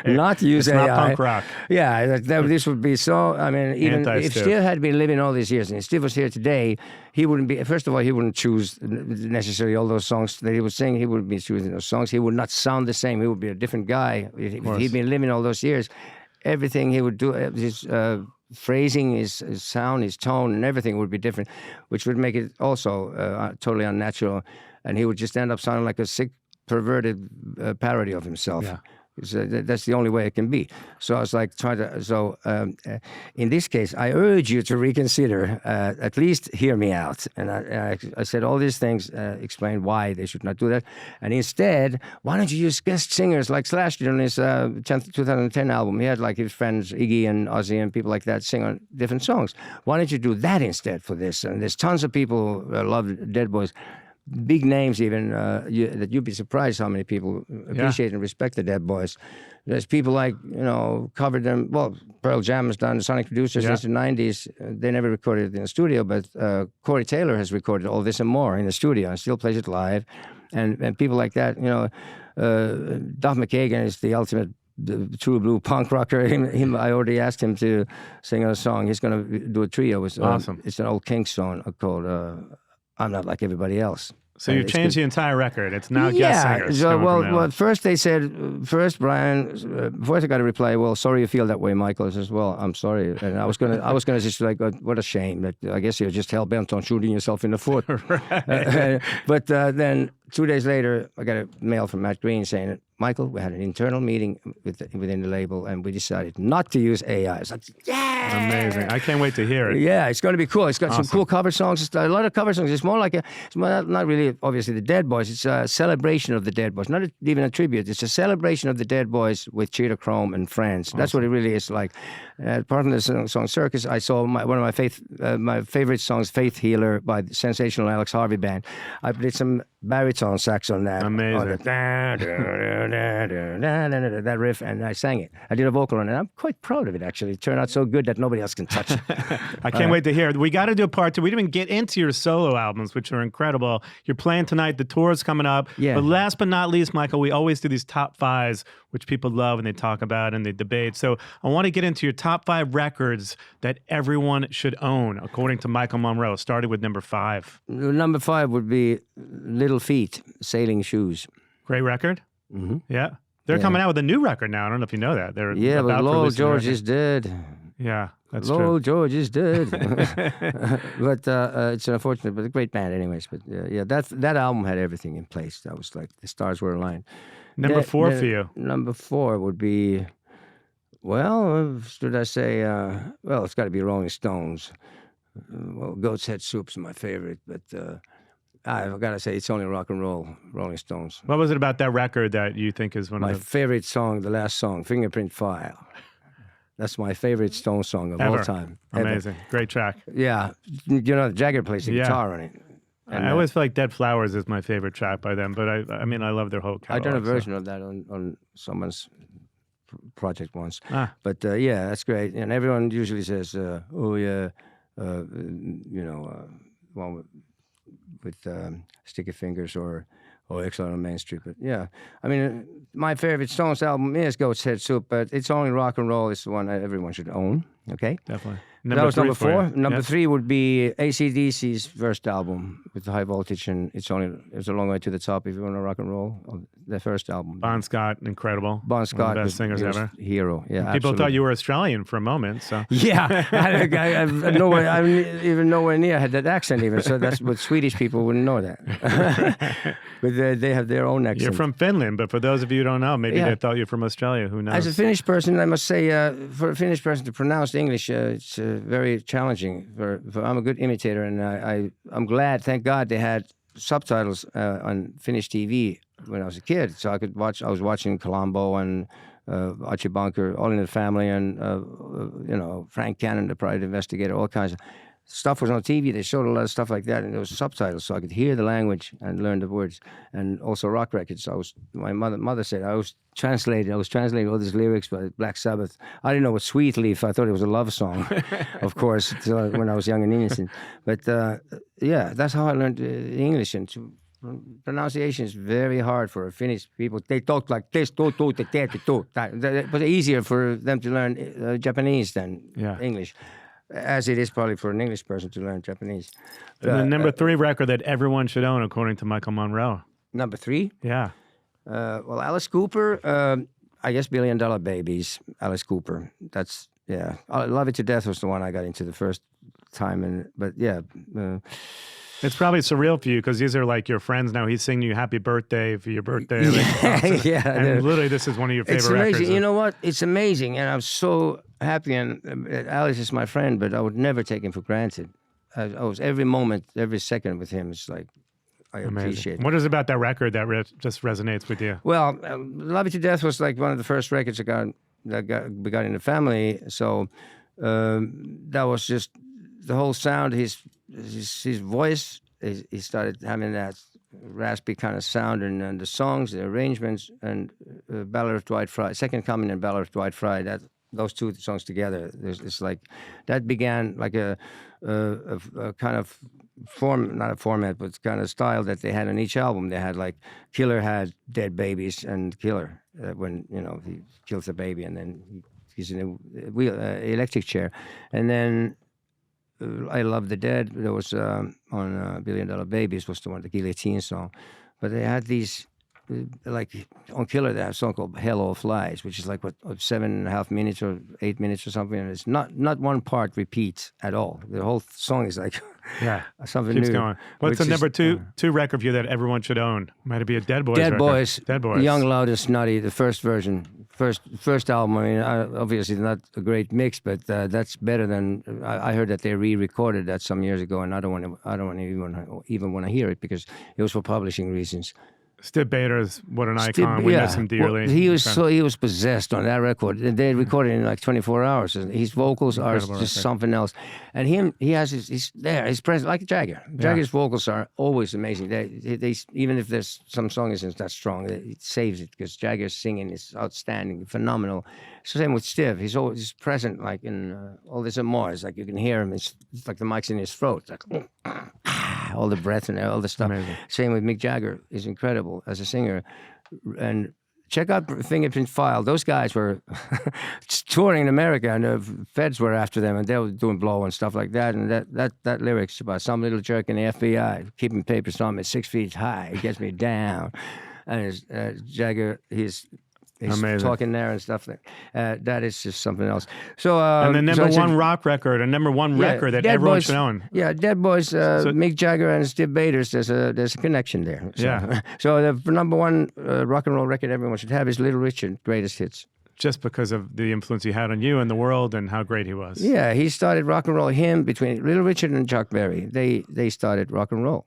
not use it's AI. Not punk rock. Yeah, this would be so. I mean, even if Stiv had been living all these years, and if Stiv was here today, he wouldn't be. First of all, he wouldn't choose necessarily all those songs that he was singing. He wouldn't be choosing those songs. He would not sound the same. He would be a different guy if he'd been living all those years. Everything he would do, his phrasing, his sound, his tone, and everything would be different, which would make it also totally unnatural. And he would just end up sounding like a sick, perverted parody of himself. Yeah. That's the only way it can be. So I was like in this case, I urge you to reconsider, at least hear me out. And I said all these things, explained why they should not do that. And instead, why don't you use guest singers like Slash did on his 2010 album? He had like his friends Iggy and Ozzy and people like that sing on different songs. Why don't you do that instead for this? And there's tons of people who love Dead Boys. Big names even, that you'd be surprised how many people appreciate and respect the Dead Boys. There's people like, covered them. Well, Pearl Jam has done Sonic Producers since the 90s. They never recorded it in the studio, but Corey Taylor has recorded all this and more in the studio and still plays it live. And people like that, Duff McKagan is the ultimate true blue punk rocker. I already asked him to sing a song. He's going to do a trio. Awesome. It's an old Kinks song called I'm Not Like Everybody Else. So you changed the entire record. It's now guest singers. So, well, first they said, Brian, first I got a reply, well, sorry you feel that way, Michael. I says, well, I'm sorry. And I was gonna just like, what a shame. That I guess you're just hell-bent on shooting yourself in the foot. Right. But then 2 days later, I got a mail from Matt Green saying, Michael, we had an internal meeting within the label, and we decided not to use AI. It's like, yeah! Amazing. I can't wait to hear it. Yeah, it's going to be cool. It's got some cool cover songs. It's a lot of cover songs. It's more like not really, obviously, the Dead Boys. It's a celebration of the Dead Boys. Not even a tribute. It's a celebration of the Dead Boys with Cheetah Chrome and friends. Awesome. That's what it really is like. Apart from the song Circus, I saw one of my favorite songs, Faith Healer, by the sensational Alex Harvey Band. I played some baritone sax on that. Amazing. That riff, and I sang it. I did a vocal on it. I'm quite proud of it, actually. It turned out so good that nobody else can touch it. I can't wait to hear it. We got to do a part two. We didn't even get into your solo albums, which are incredible. You're playing tonight. The tour's coming up. Yeah. But last but not least, Michael, we always do these top fives, which people love and they talk about and they debate. So I want to get into your top 5 records that everyone should own, according to Michael Monroe. Started with number 5. Number 5 would be Little Feat, Sailing Shoes. Great record. Mm-hmm. Yeah. They're coming out with a new record now. I don't know if you know that. They're but Lowell George is dead. Yeah, that's true. Lowell George is dead. But it's unfortunate, but a great band anyways. But that album had everything in place. That was like the stars were aligned. Number 4 for you. Number 4 would be, well, should I say, it's got to be Rolling Stones. Well, Goat's Head Soup's my favorite, but I've got to say it's only rock and roll, Rolling Stones. What was it about that record that you think is my favorite song, the last song, Fingerprint File. That's my favorite Stones song of all time. Amazing. Ever. Great track. Yeah. Jagger plays the guitar on it. And I always feel like Dead Flowers is my favorite track by them, but I mean, I love their whole catalog. I done a version of that on someone's project once. But that's great. And everyone usually says, one with Sticky Fingers or Exile on Main Street. But yeah, I mean, my favorite Stones album is Goat's Head Soup, but it's only rock and roll. It's the one that everyone should own. Okay? Definitely. That was number for 4. you. Number Yes. 3 would be AC/DC's first album with the High Voltage, and it's a long way to the top if you want to rock and roll. Their first album. Bon Scott, incredible. Bon Scott one of the best was, singers he was ever. hero. Yeah, People absolutely. thought you were Australian for a moment. So Yeah, I'm even nowhere near had that accent even. So that's what Swedish people wouldn't know that. But they have their own accent. you're from Finland, but for those of you who don't know, maybe Yeah. they thought you're from Australia. Who knows? As a Finnish person, I must say, for a Finnish person to pronounce English, it's very challenging. I'm a good imitator, and I'm glad. Thank God they had subtitles on Finnish TV when I was a kid, so I could watch. I was watching Columbo and Archie Bunker, All in the Family, and Frank Cannon, the private investigator. All kinds of stuff was on TV. They showed a lot of stuff like that, and there was subtitles, so I could hear the language and learn the words. And also rock records. My mother said I was translating all these lyrics by Black Sabbath. I didn't know what Sweet Leaf. I thought it was a love song, of course, when I was young and innocent. But yeah, that's how I learned English. And pronunciation is very hard for Finnish people. They talk like this, it was easier for them to learn Japanese than English, as it is probably for an English person to learn Japanese. And the number 3 record that everyone should own, according to Michael Monroe. Number 3? Yeah. Well, Alice Cooper, I guess $1 Billion Babies, Alice Cooper. That's, yeah. Love It to Death was the one I got into the first time. But yeah. It's probably surreal for you because these are like your friends now. He's singing you happy birthday for your birthday. Yeah. And literally this is one of your favorite It's amazing. records. You know what? It's amazing. And I'm so happy. And Alice is my friend, but I would never take him for granted. I was every moment, every second with him. It's like, I appreciate it. What is it about that record that just resonates with you? Well, Love It to Death was like one of the first records we got in the family. So that was just the whole sound. His voice, he started having that raspy kind of sound, and the songs, the arrangements, and Ballad of Dwight Fry, Second Coming and Ballad of Dwight Fry, those two songs together, it's like, that began like a kind of not a format, but kind of style that they had on each album. They had like, Killer had Dead Babies and Killer, when, he kills the baby and then he's in a electric chair. And then I Love the Dead. There was on $1 Billion Babies was the one, the guillotine song. But they had these, like on Killer, they have a song called Hell All Flies, which is like 7.5 minutes or 8 minutes or something. And it's not one part repeats at all. The whole song is like something Keeps new. going. What's the number two record for you that everyone should own? Might it be a Dead Boys Dead record? Boys. Dead Boys. Young, Loud and Snotty, the first version. First album. I mean, obviously not a great mix, but that's better than. I heard that they re-recorded that some years ago, and I don't want to even want to hear it because it was for publishing reasons. Stiv Bators, what an icon. We miss him dearly. Well, he was possessed on that record. They recorded it in like 24 hours. And his vocals are just something else. And he has his presence like Jagger. Jagger's vocals are always amazing. They even if there's some song isn't that strong, it saves it because Jagger's singing is outstanding, phenomenal. So same with Stiv. He's always present, like in all this and more. It's like you can hear him. It's like the mic's in his throat. It's like all the breath and all the stuff. Amazing. Same with Mick Jagger. He's incredible as a singer. And check out Fingerprint File. Those guys were touring in America, and the feds were after them, and they were doing blow and stuff like that. And that lyrics about some little jerk in the FBI keeping papers on me 6 feet high, it gets me down. And Jagger, he's talking there and stuff. That is just something else. So and the number one rock record, a number one record that everyone should own. Yeah, Dead Boys, Mick Jagger and Stiv Bators. There's a connection there. So, yeah. So the number one rock and roll record everyone should have is Little Richard, Greatest Hits. Just because of the influence he had on you and the world and how great he was. Yeah, he started rock and roll. Him between Little Richard and Chuck Berry, they started rock and roll.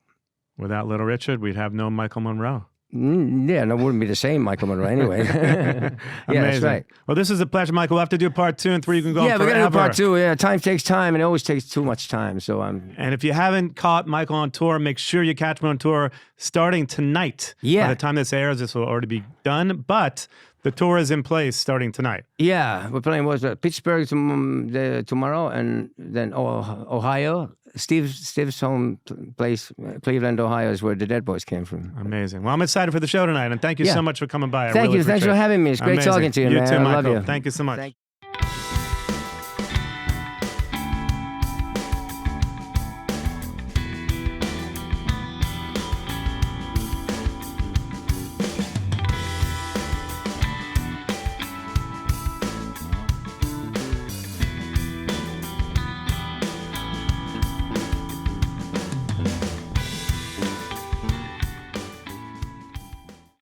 Without Little Richard, we'd have no Michael Monroe. Yeah, and it wouldn't be the same Michael Monroe anyway. Yeah, that's right. Well, this is a pleasure, Michael. We'll have to do part 2 and 3. You can go on forever. Yeah, we're going to do part 2. Yeah, time takes time, and it always takes too much time. So And if you haven't caught Michael on tour, make sure you catch him on tour starting tonight. Yeah. By the time this airs, this will already be done. But the tour is in place starting tonight. Yeah, we're playing Pittsburgh tomorrow, and then Ohio. Stiv's home place, Cleveland, Ohio, is where the Dead Boys came from. Amazing. Well, I'm excited for the show tonight, and thank you so much for coming by. Thank you. Thanks for having me. It's great talking to you, man. You too, I Michael. love you. Thank you so much.